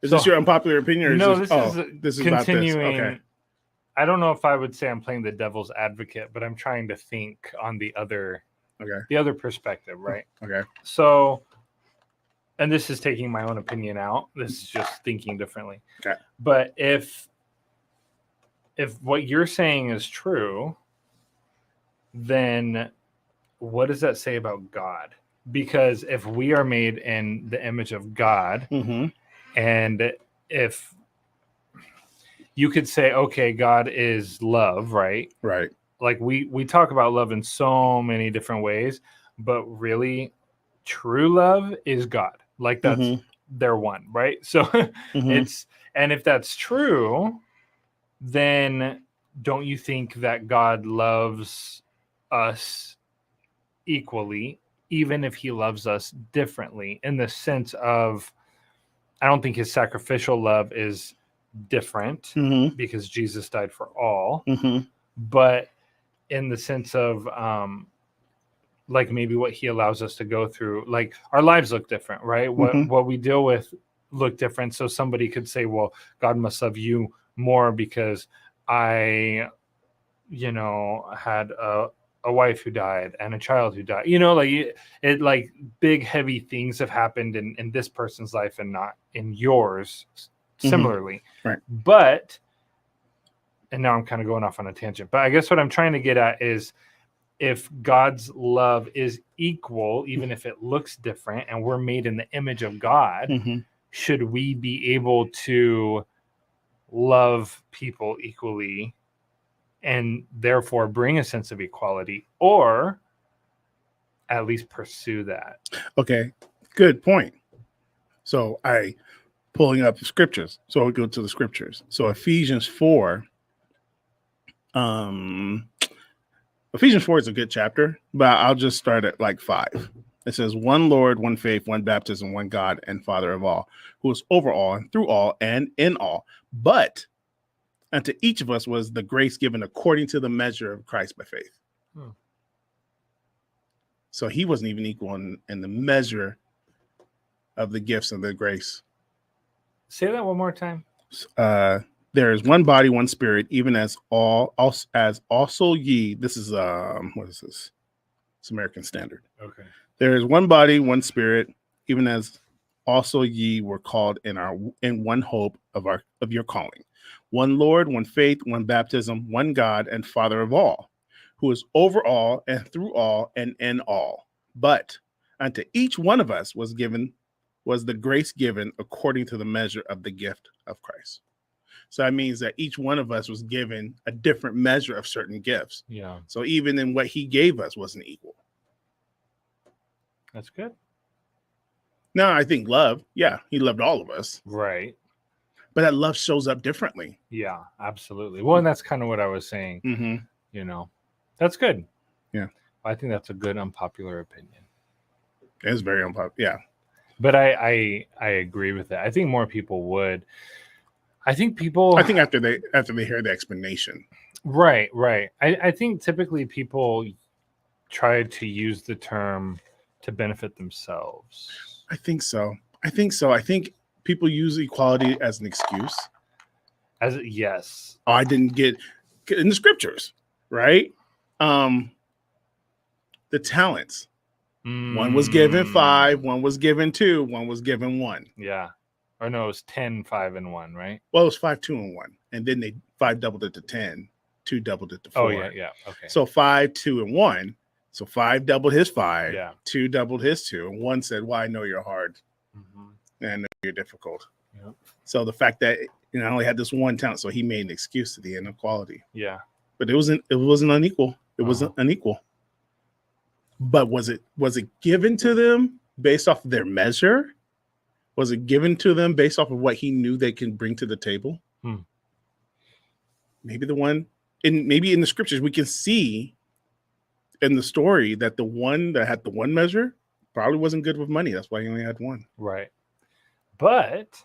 Speaker 2: Is this your unpopular opinion? Or
Speaker 3: no,
Speaker 2: this is
Speaker 3: continuing.
Speaker 2: About this? Okay.
Speaker 3: I don't know if I would say I'm playing the devil's advocate, but I'm trying to think on the other perspective, right?
Speaker 2: Okay.
Speaker 3: So, and this is taking my own opinion out. This is just thinking differently.
Speaker 2: Okay.
Speaker 3: But if what you're saying is true, then what does that say about God? Because if we are made in the image of God, and if you could say, okay, God is love, right?
Speaker 2: Right.
Speaker 3: Like we talk about love in so many different ways, but really true love is God. Like that's they're one, right? So it's, and if that's true, then don't you think that God loves us equally, even if he loves us differently, in the sense of, I don't think his sacrificial love is different because Jesus died for all, but in the sense of like maybe what he allows us to go through, like our lives look different, right? What we deal with look different. So somebody could say, well, God must love you more because I, had a wife who died and a child who died, like it like big heavy things have happened in this person's life and not in yours similarly.
Speaker 2: Right.
Speaker 3: But, and now I'm kind of going off on a tangent, but I guess what I'm trying to get at is, if God's love is equal, even if it looks different, and we're made in the image of God, should we be able to love people equally and therefore bring a sense of equality, or at least pursue that.
Speaker 2: Okay, good point. So I pulling up the scriptures. So we go to the scriptures. So Ephesians 4. Ephesians 4 is a good chapter, but I'll just start at like 5. It says, one Lord, one faith, one baptism, one God and Father of all, who is over all and through all and in all. But unto each of us was the grace given according to the measure of Christ by faith. So he wasn't even equal in the measure of the gifts of the grace.
Speaker 3: Say that one more time.
Speaker 2: There is one body, one spirit, even as also ye. This is what is this? It's American Standard.
Speaker 3: Okay.
Speaker 2: There is one body, one spirit, even as also ye were called in one hope of your calling. One Lord, one faith, one baptism, one God and Father of all, who is over all and through all and in all. But unto each one of us was the grace given according to the measure of the gift of Christ. So that means that each one of us was given a different measure of certain gifts.
Speaker 3: Yeah.
Speaker 2: So even in what he gave us wasn't equal.
Speaker 3: That's good.
Speaker 2: Now, I think love, yeah, he loved all of us.
Speaker 3: Right.
Speaker 2: But that love shows up differently.
Speaker 3: Yeah, absolutely. Well, and that's kind of what I was saying.
Speaker 2: Mm-hmm.
Speaker 3: You know, that's good.
Speaker 2: Yeah.
Speaker 3: I think that's a good unpopular opinion.
Speaker 2: It's very unpopular. Yeah.
Speaker 3: But I agree with that. I think more people would. I think
Speaker 2: after they hear the explanation.
Speaker 3: Right. I think typically people try to use the term to benefit themselves.
Speaker 2: I think so. I think people use equality as an excuse.
Speaker 3: Yes.
Speaker 2: Oh, I didn't get in the scriptures, right? The talents. One was given 5, one was given 2, one was given 1.
Speaker 3: Yeah. Or no, it was 10, 5, and 1, right?
Speaker 2: Well, it was 5, 2, and 1. And then 5 doubled it to 10, 2 doubled it to 4.
Speaker 3: Oh, yeah. Okay.
Speaker 2: So 5, 2, and 1. So 5 doubled his 5.
Speaker 3: Yeah.
Speaker 2: 2 doubled his 2. And 1 said, well, I know you're hard.
Speaker 3: Mm-hmm.
Speaker 2: And I know you're difficult.
Speaker 3: Yep.
Speaker 2: So the fact that I only had this one talent, so he made an excuse to the inequality.
Speaker 3: Yeah.
Speaker 2: But it wasn't unequal. It wasn't unequal. But was it given to them based off of their measure? Was it given to them based off of what he knew they can bring to the table? Maybe maybe in the scriptures we can see in the story that the one that had the one measure probably wasn't good with money. That's why he only had 1.
Speaker 3: Right. But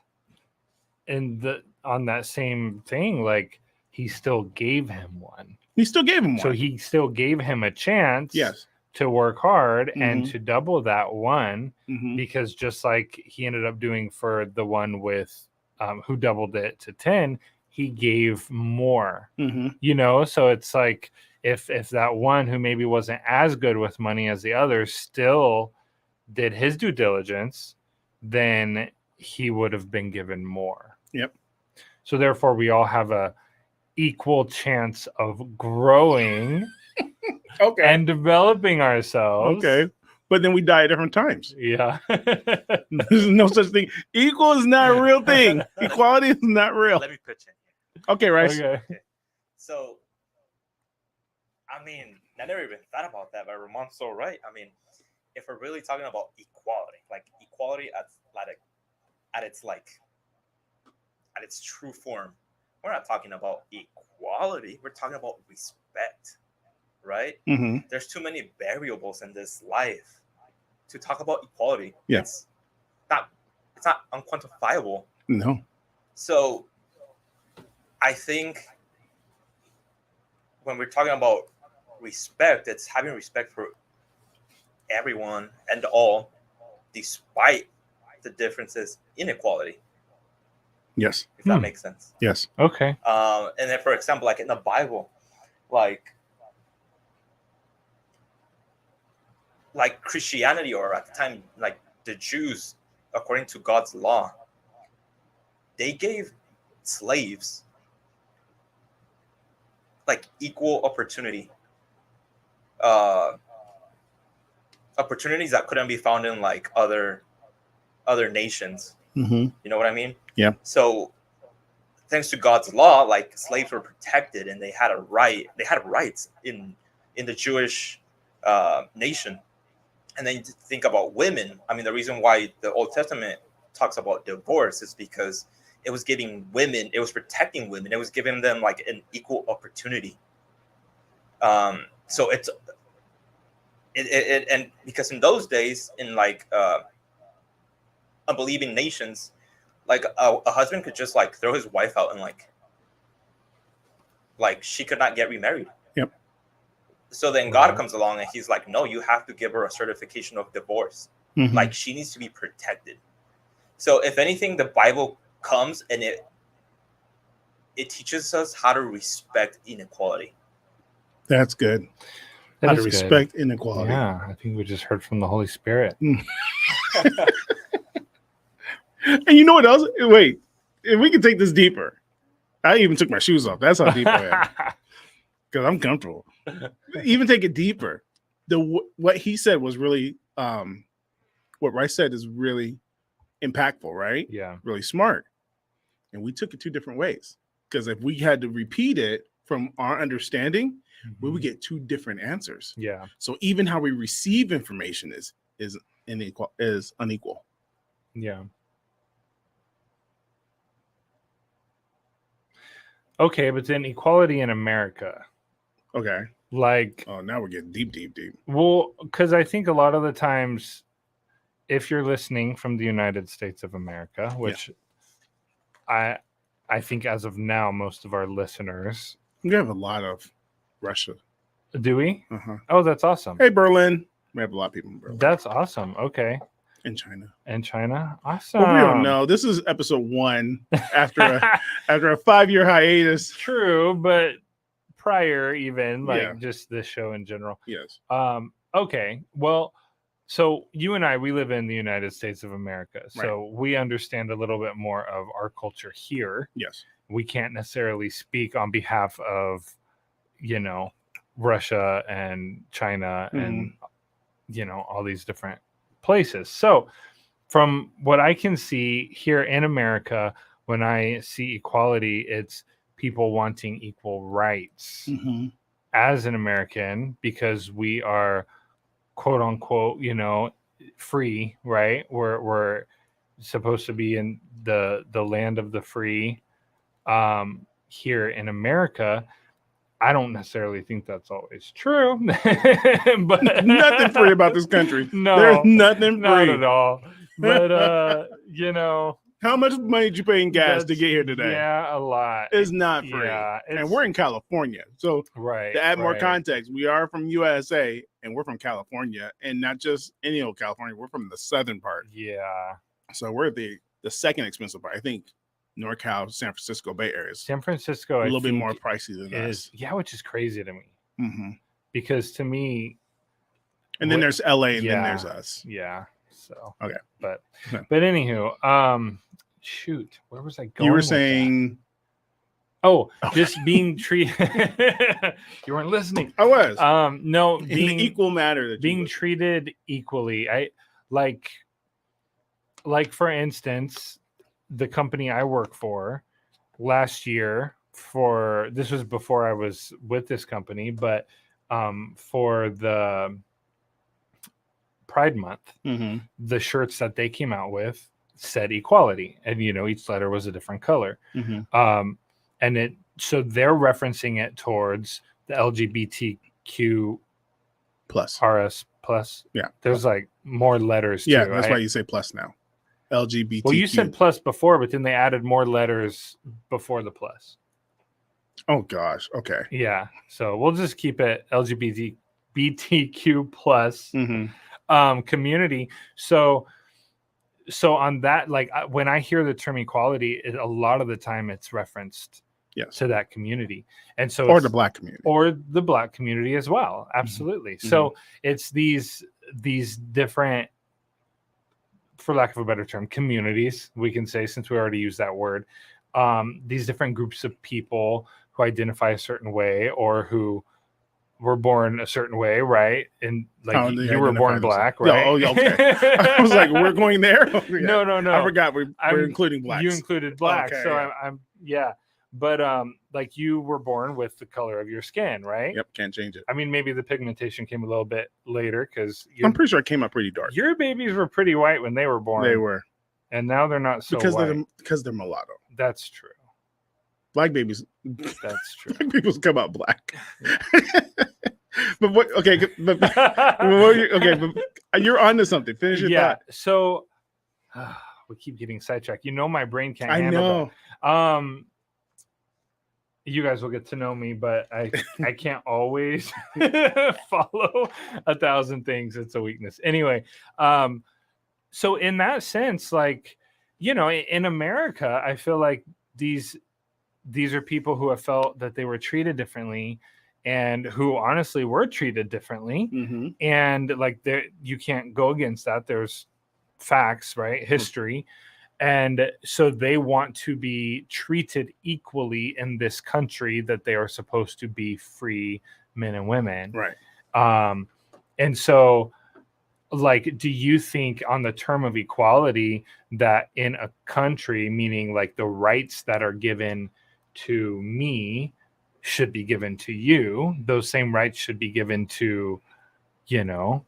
Speaker 3: on that same thing, like he still gave him 1.
Speaker 2: He still gave him 1.
Speaker 3: So he still gave him a chance.
Speaker 2: Yes.
Speaker 3: To work hard and
Speaker 2: Mm-hmm.
Speaker 3: to double that 1,
Speaker 2: Mm-hmm.
Speaker 3: because just like he ended up doing for the one with who doubled it to 10, he gave more.
Speaker 2: Mm-hmm.
Speaker 3: So it's like if that one who maybe wasn't as good with money as the others still did his due diligence, then he would have been given more.
Speaker 2: Yep.
Speaker 3: So therefore we all have a equal chance of growing
Speaker 2: Okay.
Speaker 3: and developing ourselves.
Speaker 2: Okay. But then we die at different times.
Speaker 3: Yeah.
Speaker 2: There's no such thing. Equal is not a real thing. Equality is not real.
Speaker 1: Let me pitch in here.
Speaker 2: Okay, Rice.
Speaker 3: Okay.
Speaker 1: So, I never even thought about that, but Ramon's so right. If we're really talking about equality, like equality at its true form, we're not talking about equality. We're talking about respect, right?
Speaker 2: Mm-hmm.
Speaker 1: There's too many variables in this life to talk about equality.
Speaker 2: Yeah.
Speaker 1: It's not unquantifiable.
Speaker 2: No.
Speaker 1: So I think when we're talking about respect, it's having respect for everyone and all, despite the differences in equality.
Speaker 2: Yes.
Speaker 1: If that makes sense.
Speaker 2: Yes.
Speaker 3: Okay.
Speaker 1: And then, for example, like in the Bible, like Christianity, or at the time, like the Jews, according to God's law, they gave slaves like equal opportunity, opportunities that couldn't be found in like other nations.
Speaker 2: Mm-hmm.
Speaker 1: You know what I mean?
Speaker 2: Yeah.
Speaker 1: So thanks to God's law, like slaves were protected and they had rights in the Jewish nation. And then you think about women. I mean, the reason why the Old Testament talks about divorce is because it was giving women, it was protecting women, it was giving them like an equal opportunity. So and because in those days, in like unbelieving nations, like a husband could just like throw his wife out and like she could not get remarried.
Speaker 2: Yep.
Speaker 1: So then God comes along and he's like, no, you have to give her a certification of divorce.
Speaker 2: Mhm.
Speaker 1: Like she needs to be protected. So if anything, the Bible comes and it teaches us how to respect inequality.
Speaker 2: That's good.
Speaker 3: That
Speaker 2: How to
Speaker 3: is good.
Speaker 2: respect inequality.
Speaker 3: Yeah, I think we just heard from the Holy Spirit.
Speaker 2: And you know what else? Wait, if we can take this deeper, I even took my shoes off. That's how deep I am because I'm comfortable. Even take it deeper. What he said was really, what Rice said is really impactful, right?
Speaker 3: Yeah.
Speaker 2: Really smart. And we took it two different ways because if we had to repeat it from our understanding, we would get two different answers.
Speaker 3: Yeah.
Speaker 2: So even how we receive information is unequal.
Speaker 3: Yeah. Okay, but then equality in America,
Speaker 2: Okay.
Speaker 3: like,
Speaker 2: Oh, now we're getting deep.
Speaker 3: well, because I think a lot of the times, if you're listening from the United States of America, which I think as of now, most of our listeners,
Speaker 2: We have a lot of Russia.
Speaker 3: do we?
Speaker 2: Uh-huh.
Speaker 3: Oh, that's awesome.
Speaker 2: Hey, Berlin. We have a lot of people in Berlin.
Speaker 3: That's awesome. Okay.
Speaker 2: In China.
Speaker 3: And China, awesome.
Speaker 2: But we don't know. This is episode 1 after a 5-year hiatus.
Speaker 3: True, but prior, even like
Speaker 2: Yeah.
Speaker 3: just this show in general.
Speaker 2: Yes.
Speaker 3: Okay. Well, so you and I, we live in the United States of America, so we understand a little bit more of our culture here.
Speaker 2: Yes.
Speaker 3: We can't necessarily speak on behalf of, Russia and China and, all these different places. So from what I can see here in America, when I see equality, it's people wanting equal rights
Speaker 2: Mm-hmm.
Speaker 3: as an American because we are quote unquote, free, right? We're supposed to be in the land of the free here in America. I don't necessarily think that's always true, but
Speaker 2: Nothing free about this country.
Speaker 3: No,
Speaker 2: There's nothing free.
Speaker 3: not at all. But
Speaker 2: How much money did you pay in gas to
Speaker 3: that's-
Speaker 2: get here today?
Speaker 3: Yeah, a lot.
Speaker 2: It's not free.
Speaker 3: Yeah,
Speaker 2: And we're in California. So
Speaker 3: right.
Speaker 2: to add more
Speaker 3: right.
Speaker 2: context, we are from USA and we're from California, and not just any old California. We're from the southern part.
Speaker 3: Yeah,
Speaker 2: So we're the second expensive part. I think NorCal, San Francisco Bay Area is
Speaker 3: San Francisco,
Speaker 2: a
Speaker 3: I
Speaker 2: little bit
Speaker 3: think,
Speaker 2: more pricey than us.
Speaker 3: which is crazy to me
Speaker 2: Mm-hmm.
Speaker 3: because to me,
Speaker 2: And then there's LA, and then
Speaker 3: Yeah.
Speaker 2: there's us.
Speaker 3: yeah. So
Speaker 2: Okay.
Speaker 3: but
Speaker 2: Okay.
Speaker 3: anywho, shoot, where was I going?
Speaker 2: You were
Speaker 3: with that?
Speaker 2: saying
Speaker 3: Oh, just being treated. You weren't listening.
Speaker 2: I was
Speaker 3: No,
Speaker 2: in
Speaker 3: being
Speaker 2: the equal matter that
Speaker 3: being
Speaker 2: you
Speaker 3: treated equally. I like for instance, the company I work for last year, for this was before I was with this company, but for the Pride Month,
Speaker 2: Mhm.
Speaker 3: the shirts that they came out with said equality, and each letter was a different color.
Speaker 2: Mhm.
Speaker 3: And so they're referencing it towards the LGBTQ
Speaker 2: Plus.
Speaker 3: RS plus.
Speaker 2: Yeah.
Speaker 3: There's like more letters.
Speaker 2: Yeah,
Speaker 3: too,
Speaker 2: that's
Speaker 3: right?
Speaker 2: why you say plus now. LGBT.
Speaker 3: Well, you said plus before, but then they added more letters before the plus.
Speaker 2: Oh gosh. Okay.
Speaker 3: Yeah. So we'll just keep it LGBTQ plus
Speaker 2: Mm-hmm.
Speaker 3: community. So on that, like when I hear the term equality, a lot of the time it's referenced
Speaker 2: Yes.
Speaker 3: to that community, and so
Speaker 2: Or
Speaker 3: it's-
Speaker 2: the black community.
Speaker 3: or the black community as well. Absolutely. So it's these different, for lack of a better term, communities, we can say, since we already used that word, these different groups of people who identify a certain way or who were born a certain way, right? And like
Speaker 2: How they
Speaker 3: you were born
Speaker 2: identify
Speaker 3: black,
Speaker 2: themselves.
Speaker 3: right?
Speaker 2: Oh, okay. I was like, we're going there. Oh, yeah.
Speaker 3: No, no, no.
Speaker 2: I forgot we're
Speaker 3: I'm-
Speaker 2: including blacks.
Speaker 3: You included black,
Speaker 2: Okay,
Speaker 3: so
Speaker 2: yeah.
Speaker 3: I'm yeah. But like you were born with the color of your skin, right?
Speaker 2: Yep, can't change it.
Speaker 3: I mean, maybe the pigmentation came a little bit later because
Speaker 2: I'm pretty sure it came out pretty dark.
Speaker 3: your babies were pretty white when they were born.
Speaker 2: They were
Speaker 3: and now they're not so
Speaker 2: because
Speaker 3: white.
Speaker 2: they're mulatto.
Speaker 3: That's true.
Speaker 2: Black babies,
Speaker 3: That's true.
Speaker 2: black people come out black. But what? Okay, but but you're onto something. Finish your
Speaker 3: Yeah.
Speaker 2: thought.
Speaker 3: So we keep getting sidetracked. You know, my brain can't
Speaker 2: I
Speaker 3: handle
Speaker 2: know.
Speaker 3: that. You guys will get to know me, but I can't always follow 1,000 things. It's a weakness. Anyway, so in that sense, like, you know, in America, I feel like these are people who have felt that they were treated differently and who honestly were treated differently.
Speaker 2: Mm-hmm.
Speaker 3: And like you can't go against that. There's facts, right? History. And so they want to be treated equally in this country that they are supposed to be free men and women.
Speaker 2: Right.
Speaker 3: And so, like, do you think on the term of equality that in a country, meaning like the rights that are given to me should be given to you, those same rights should be given to, you know,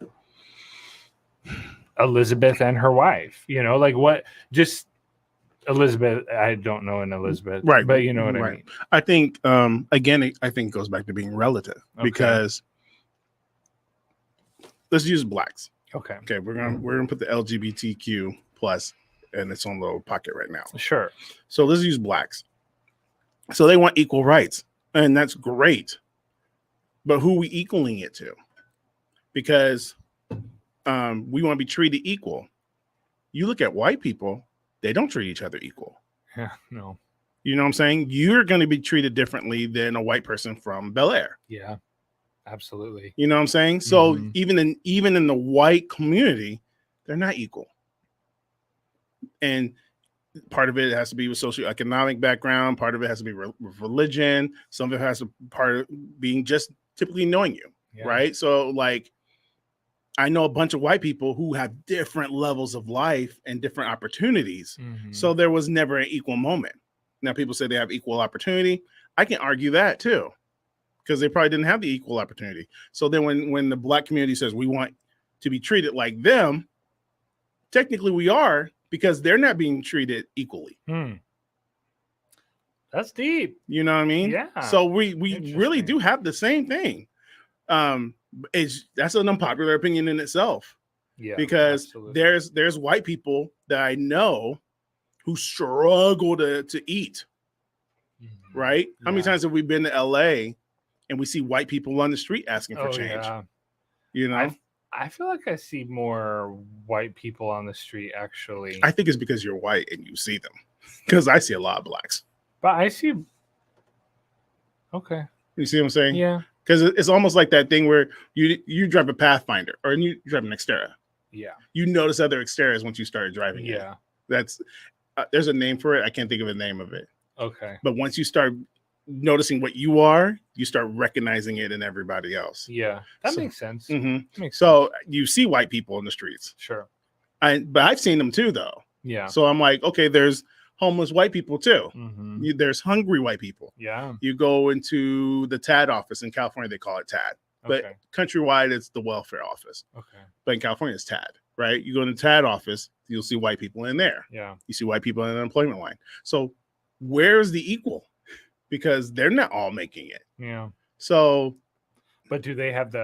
Speaker 3: Elizabeth and her wife, you know, like what, just Elizabeth, I don't know an Elizabeth,
Speaker 2: Right,
Speaker 3: but you know what I
Speaker 2: right.
Speaker 3: mean?
Speaker 2: I think again, I think it goes back to being relative because let's use blacks.
Speaker 3: Okay.
Speaker 2: Okay, we're gonna put the LGBTQ plus in its own little pocket right now.
Speaker 3: Sure.
Speaker 2: So let's use blacks. So they want equal rights, and that's great. But who are we equaling it to? Because we want to be treated equal. You look at white people, they don't treat each other equal.
Speaker 3: Yeah, no.
Speaker 2: You know what I'm saying? You're going to be treated differently than a white person from Bel Air.
Speaker 3: Yeah, absolutely.
Speaker 2: You know what I'm saying? So
Speaker 3: Mhm.
Speaker 2: even in the white community, they're not equal. And part of it has to be with socioeconomic background. Part of it has to be with religion. Some of it has to part of being just typically knowing you,
Speaker 3: Yeah.
Speaker 2: right? So like, I know a bunch of white people who have different levels of life and different opportunities.
Speaker 3: Mhm.
Speaker 2: So there was never an equal moment. Now people say they have equal opportunity. I can argue that too, because they probably didn't have the equal opportunity. So then when the black community says we want to be treated like them, technically we are, because they're not being treated equally.
Speaker 3: That's deep.
Speaker 2: You know what I mean?
Speaker 3: Yeah.
Speaker 2: So we really
Speaker 3: Interesting.
Speaker 2: do have the same thing. That's an unpopular opinion in itself.
Speaker 3: Yeah.
Speaker 2: Because
Speaker 3: absolutely.
Speaker 2: there's white people that I know who struggle to eat,
Speaker 3: Mhm.
Speaker 2: right? How many
Speaker 3: Yeah.
Speaker 2: times have we been to LA and we see white people on the street asking for
Speaker 3: Oh,
Speaker 2: change?
Speaker 3: yeah.
Speaker 2: You know,
Speaker 3: I feel like I see more white people on the street actually.
Speaker 2: I think it's because you're white and you see them. Because I see a lot of blacks.
Speaker 3: But I see. Okay.
Speaker 2: You see what I'm saying?
Speaker 3: Yeah.
Speaker 2: Because it's almost like that thing where you drive a Pathfinder or you drive an Xterra.
Speaker 3: Yeah.
Speaker 2: You notice other Xterras once you started driving it.
Speaker 3: Yeah.
Speaker 2: That's there's a name for it. I can't think of the name of it.
Speaker 3: Okay.
Speaker 2: But once you start noticing what you are, you start recognizing it in everybody else.
Speaker 3: Yeah. That
Speaker 2: So-
Speaker 3: makes sense.
Speaker 2: Mhm.
Speaker 3: Makes
Speaker 2: So you see white people in the streets.
Speaker 3: sense. Sure.
Speaker 2: But I've seen them too, though.
Speaker 3: Yeah.
Speaker 2: So I'm like, okay, there's homeless white people too.
Speaker 3: Mhm.
Speaker 2: There's hungry white people.
Speaker 3: Yeah.
Speaker 2: You go into the TAD office in California, they call it TAD. But
Speaker 3: Okay.
Speaker 2: countrywide, it's the welfare office.
Speaker 3: Okay.
Speaker 2: But in California, it's TAD, right? You go to the TAD office, you'll see white people in there.
Speaker 3: Yeah.
Speaker 2: You see white people in the unemployment line. So where's the equal? Because they're not all making it.
Speaker 3: Yeah.
Speaker 2: So
Speaker 3: But do they have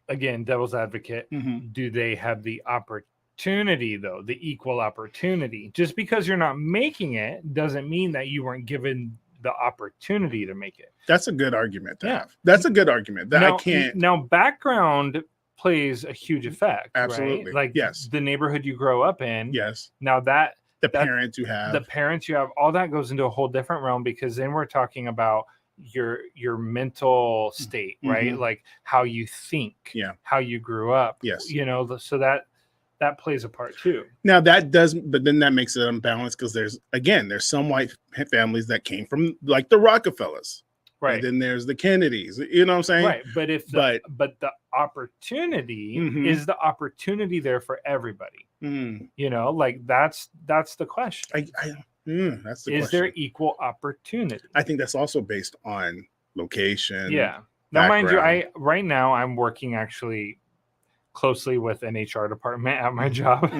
Speaker 3: again, devil's advocate,
Speaker 2: mhm.
Speaker 3: do they have the opportunity though, the equal opportunity? Just because you're not making it doesn't mean that you weren't given the opportunity to make it.
Speaker 2: That's a good argument to
Speaker 3: Yeah.
Speaker 2: have. That's a good argument that I can't.
Speaker 3: Now, background plays a huge effect.
Speaker 2: Absolutely.
Speaker 3: Right? Like
Speaker 2: Yes.
Speaker 3: the neighborhood you grow up in.
Speaker 2: Yes.
Speaker 3: Now
Speaker 2: The
Speaker 3: That-
Speaker 2: parents you have.
Speaker 3: the parents you have, all that goes into a whole different realm, because then we're talking about your mental state, right?
Speaker 2: Mhm.
Speaker 3: Like how you think,
Speaker 2: Yeah.
Speaker 3: how you grew up.
Speaker 2: Yes.
Speaker 3: You know, so that plays a part too.
Speaker 2: Now that does, but then that makes it unbalanced because there's some white families that came from like the Rockefellers.
Speaker 3: Right.
Speaker 2: And then there's the Kennedys. You know what I'm saying?
Speaker 3: Right. But but the opportunity is the opportunity there for everybody. You know, like that's the question.
Speaker 2: That's the question.
Speaker 3: Is there equal opportunity?
Speaker 2: I think that's also based on location.
Speaker 3: Yeah. Now, mind you,
Speaker 2: background.
Speaker 3: right now I'm working actually closely with an HR department at my job.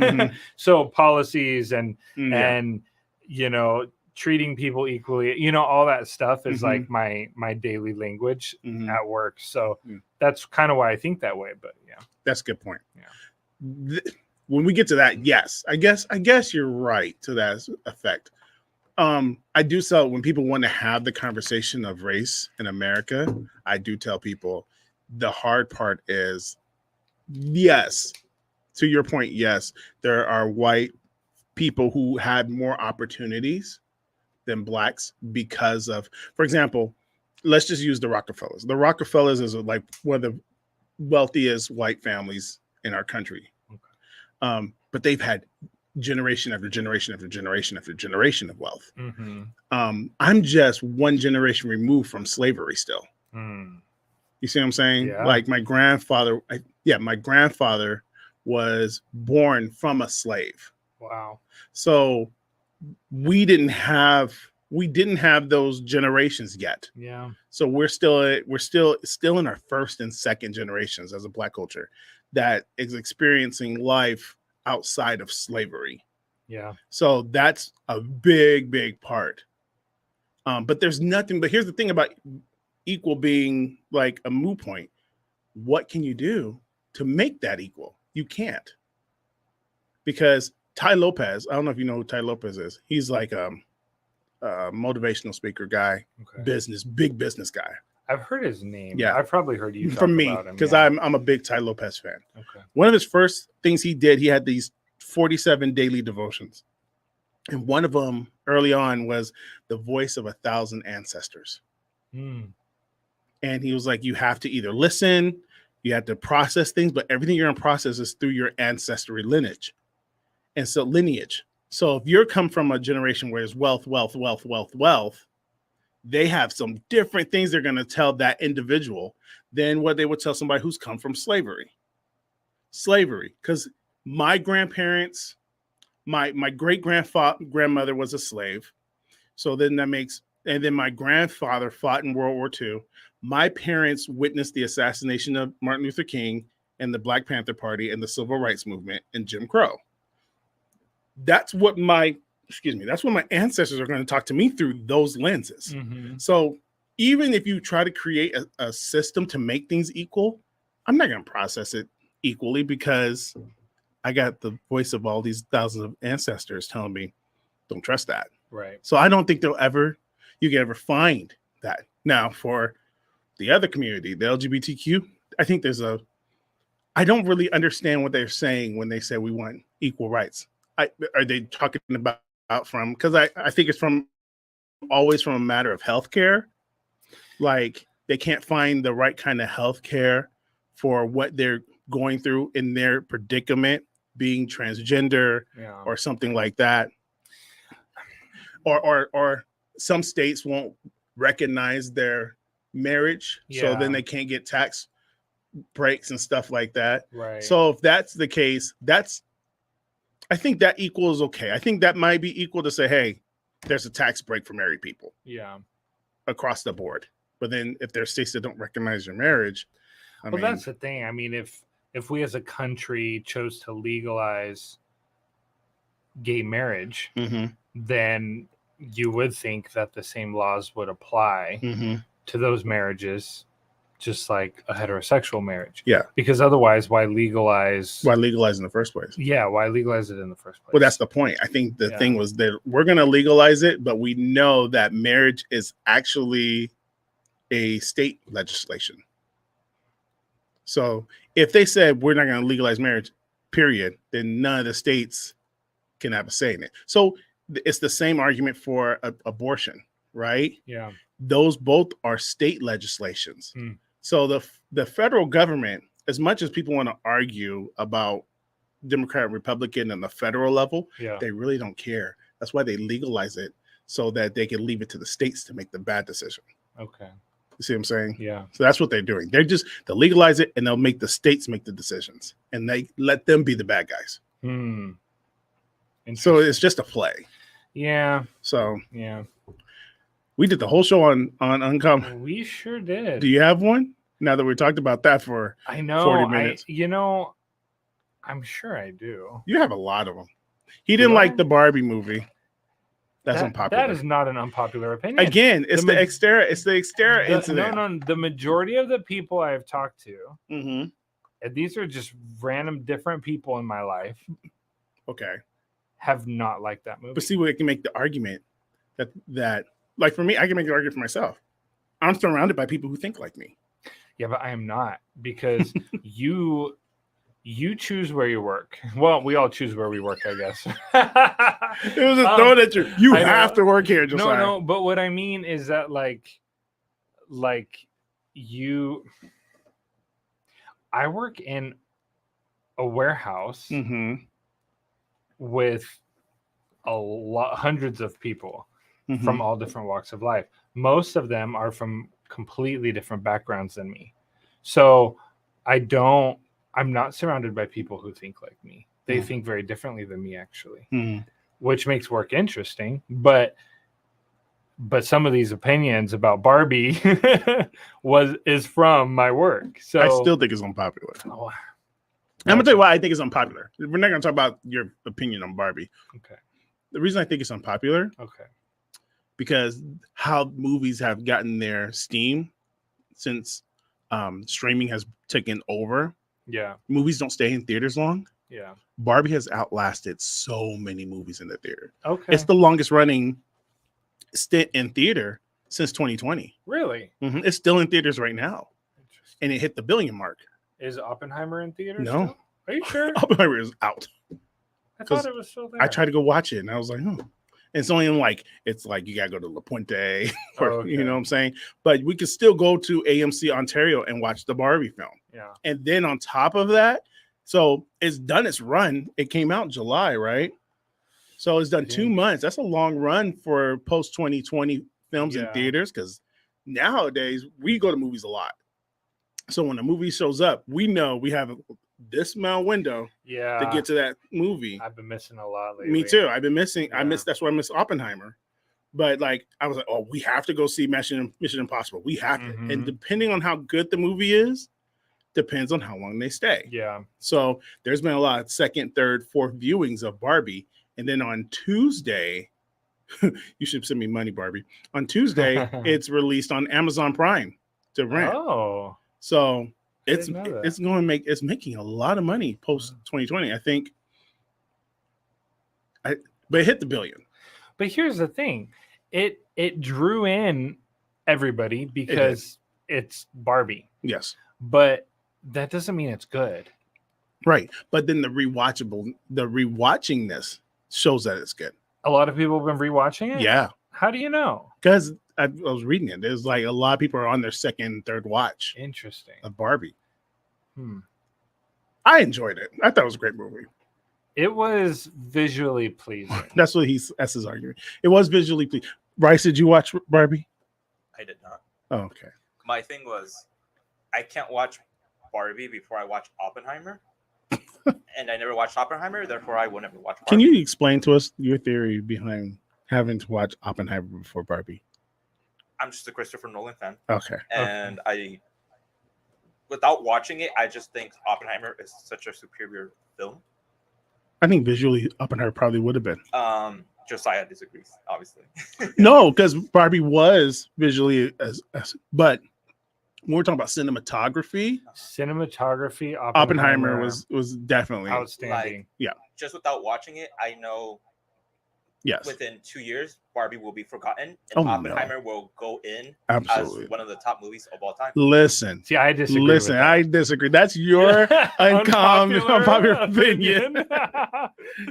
Speaker 3: So policies and you know, treating people equally, you know, all that stuff is like my daily language at work. So that's kind of why I think that way. But yeah,
Speaker 2: that's a good point.
Speaker 3: Yeah.
Speaker 2: When we get to that, yes, I guess you're right to that effect. I do tell when people want to have the conversation of race in America, I do tell people the hard part is, yes, to your point, yes, there are white people who had more opportunities than blacks because of, for example, let's just use the Rockefellers. The Rockefellers is like one of the wealthiest white families in our country. Okay. But they've had generation after generation after generation after generation of wealth. I'm just one generation removed from slavery still. You see what I'm saying?
Speaker 3: Yeah.
Speaker 2: Like my grandfather, my grandfather was born from a slave.
Speaker 3: Wow.
Speaker 2: So we didn't have those generations yet.
Speaker 3: Yeah.
Speaker 2: So we're still in our first and second generations as a Black culture that is experiencing life outside of slavery.
Speaker 3: Yeah.
Speaker 2: So that's a big part. But there's nothing. But here's the thing about equal being like a moot point. What can you do to make that equal? You can't. Because Tai Lopez, I don't know if you know who Tai Lopez is. He's like a motivational speaker guy, big business guy.
Speaker 3: I've heard his name.
Speaker 2: Yeah,
Speaker 3: I've probably heard you
Speaker 2: from me because I'm a big Tai Lopez fan. Okay. One of his first things he did, he had these 47 daily devotions, and one of them early on was the voice of 1,000 ancestors. And he was like, you have to either listen, you have to process things, but everything you're in process is through your ancestry lineage. And so lineage. So if you're come from a generation where it's wealth, they have some different things they're going to tell that individual than what they would tell somebody who's come from slavery. Because my grandparents, my great grandmother was a slave. So then and then my grandfather fought in World War II. My parents witnessed the assassination of Martin Luther King and the Black Panther Party and the Civil Rights Movement and Jim Crow. That's what my ancestors are going to talk to me through those lenses. So even if you try to create a system to make things equal, I'm not going to process it equally because I got the voice of all these thousands of ancestors telling me, don't trust that.
Speaker 3: Right.
Speaker 2: So I don't think you can ever find that. Now for the other community, the LGBTQ, I think I don't really understand what they're saying when they say we want equal rights. Are they talking about from, because I think it's always from a matter of healthcare. Like they can't find the right kind of healthcare for what they're going through in their predicament, being transgender or something like that. Or some states won't recognize their marriage, so then they can't get tax breaks and stuff like that.
Speaker 3: Right.
Speaker 2: So if that's the case, I think that equals okay. I think that might be equal to say, hey, there's a tax break for married people.
Speaker 3: Yeah.
Speaker 2: Across the board. But then if there's states that don't recognize your marriage,
Speaker 3: that's the thing. I mean, if we as a country chose to legalize gay marriage, then you would think that the same laws would apply to those marriages, just like a heterosexual marriage.
Speaker 2: Yeah.
Speaker 3: Because otherwise, why legalize?
Speaker 2: Why legalize in the first place?
Speaker 3: Yeah. Why legalize it in the first place?
Speaker 2: Well, that's the point. I think the thing was that we're going to legalize it, but we know that marriage is actually a state legislation. So if they said we're not going to legalize marriage, period, then none of the states can have a say in it. So it's the same argument for abortion, right?
Speaker 3: Yeah.
Speaker 2: Those both are state legislations. So the federal government, as much as people want to argue about Democrat and Republican and the federal level, they really don't care. That's why they legalize it, so that they can leave it to the states to make the bad decision.
Speaker 3: Okay.
Speaker 2: You see what I'm saying?
Speaker 3: Yeah.
Speaker 2: So that's what they're doing. They'll legalize it and they'll make the states make the decisions and they let them be the bad guys.
Speaker 3: Hmm.
Speaker 2: So it's just a play.
Speaker 3: Yeah.
Speaker 2: So
Speaker 3: Yeah.
Speaker 2: we did the whole show on Uncommon.
Speaker 3: We sure did.
Speaker 2: Do you have one? Now that we talked about that for
Speaker 3: I know
Speaker 2: 40 minutes.
Speaker 3: I'm sure I do.
Speaker 2: You have a lot of them. He didn't like the Barbie movie. That's unpopular.
Speaker 3: That is not an unpopular opinion.
Speaker 2: Again, it's the Xterra. It's the Xterra incident.
Speaker 3: No. The majority of the people I have talked to,
Speaker 2: Mm-hmm.
Speaker 3: and these are just random different people in my life,
Speaker 2: Okay.
Speaker 3: have not liked that movie.
Speaker 2: But see, we can make the argument that like for me, I can make the argument for myself. I'm surrounded by people who think like me.
Speaker 3: Yeah, but I am not, because you choose where you work. Well, we all choose where we work, I guess.
Speaker 2: It was a throw at you. You
Speaker 3: I
Speaker 2: have
Speaker 3: know.
Speaker 2: to work here, Josiah.
Speaker 3: No, but what I mean is that I work in a warehouse
Speaker 2: Mm-hmm.
Speaker 3: with hundreds of people
Speaker 2: Mm-hmm.
Speaker 3: from all different walks of life. Most of them are from completely different backgrounds than me. So I'm not surrounded by people who think like me. They think very differently than me, actually, which makes work interesting. But some of these opinions about Barbie is from my work. So
Speaker 2: I still think it's unpopular.
Speaker 3: Oh,
Speaker 2: I'm gonna tell you why I think it's unpopular. We're not gonna talk about your opinion on Barbie.
Speaker 3: okay.
Speaker 2: The reason I think it's unpopular
Speaker 3: Okay.
Speaker 2: because how movies have gotten their steam since streaming has taken over.
Speaker 3: Yeah.
Speaker 2: Movies don't stay in theaters long.
Speaker 3: Yeah.
Speaker 2: Barbie has outlasted so many movies in the theater.
Speaker 3: Okay.
Speaker 2: It's the longest running stint in theater since 2020.
Speaker 3: Really
Speaker 2: It's still in theaters right now,
Speaker 3: interesting.
Speaker 2: and it hit the billion mark.
Speaker 3: Is Oppenheimer in theaters?
Speaker 2: No.
Speaker 3: Still? Are you sure?
Speaker 2: Oppenheimer is out.
Speaker 3: I thought it was still there.
Speaker 2: I tried to go watch it, and I was like, oh. It's only it's like you gotta go to La Puente, or
Speaker 3: Oh, okay.
Speaker 2: you know what I'm saying. But we can still go to AMC Ontario and watch the Barbie film.
Speaker 3: Yeah.
Speaker 2: And then on top of that, so it's done its run. It came out in July, right? So it's done 2 months. That's a long run for post 2020 films in
Speaker 3: Yeah.
Speaker 2: theaters, because nowadays we go to movies a lot. So when a movie shows up, we know we have this amount window
Speaker 3: Yeah.
Speaker 2: to get to that movie.
Speaker 3: I've been missing a lot lately.
Speaker 2: Me too. I've been missing.
Speaker 3: Yeah.
Speaker 2: I missed. That's why I missed Oppenheimer. But I was like, oh, we have to go see Mission Impossible. We have to.
Speaker 3: Mhm.
Speaker 2: And depending on how good the movie is, depends on how long they stay.
Speaker 3: Yeah.
Speaker 2: So there's been a lot of second, third, fourth viewings of Barbie. And then on Tuesday, you should send me money, Barbie. On Tuesday, it's released on Amazon Prime to rent.
Speaker 3: Oh.
Speaker 2: So it's
Speaker 3: didn't know that.
Speaker 2: it's making a lot of money post 2020. I think. But it hit the billion.
Speaker 3: But here's the thing. It drew in everybody because it's Barbie.
Speaker 2: Yes.
Speaker 3: But that doesn't mean it's good.
Speaker 2: Right. But then the rewatchingness shows that it's good.
Speaker 3: A lot of people have been rewatching it?
Speaker 2: Yeah.
Speaker 3: How do you know?
Speaker 2: Because I was reading it. There's like a lot of people are on their second, third watch
Speaker 3: Interesting.
Speaker 2: of Barbie.
Speaker 3: Hmm.
Speaker 2: I enjoyed it. I thought it was a great movie.
Speaker 3: It was visually pleasing.
Speaker 2: That's his argument. It was visually pleasing. Bryce, did you watch Barbie?
Speaker 1: I did not.
Speaker 2: Oh, okay.
Speaker 1: My thing was, I can't watch Barbie before I watch Oppenheimer, and I never watched Oppenheimer, therefore I will never watch Barbie.
Speaker 2: Can you explain to us your theory behind having to watch Oppenheimer before Barbie?
Speaker 1: I'm just a Christopher Nolan fan,
Speaker 2: Okay.
Speaker 1: and without watching it, I just think Oppenheimer is such a superior film.
Speaker 2: I think visually Oppenheimer probably would have been.
Speaker 1: Josiah disagrees, obviously.
Speaker 2: No, because Barbie was visually but when we're talking about cinematography,
Speaker 3: Cinematography,
Speaker 2: Oppenheimer was definitely
Speaker 3: outstanding.
Speaker 1: Just without watching it, I know
Speaker 2: yes,
Speaker 1: within 2 years, Barbie will be forgotten, and
Speaker 2: Oh, no.
Speaker 1: Oppenheimer will go in
Speaker 2: absolutely.
Speaker 1: as one of the top movies of all time.
Speaker 2: Listen,
Speaker 3: See, I disagree.
Speaker 2: listen,
Speaker 3: with that.
Speaker 2: I disagree. That's your unpopular opinion.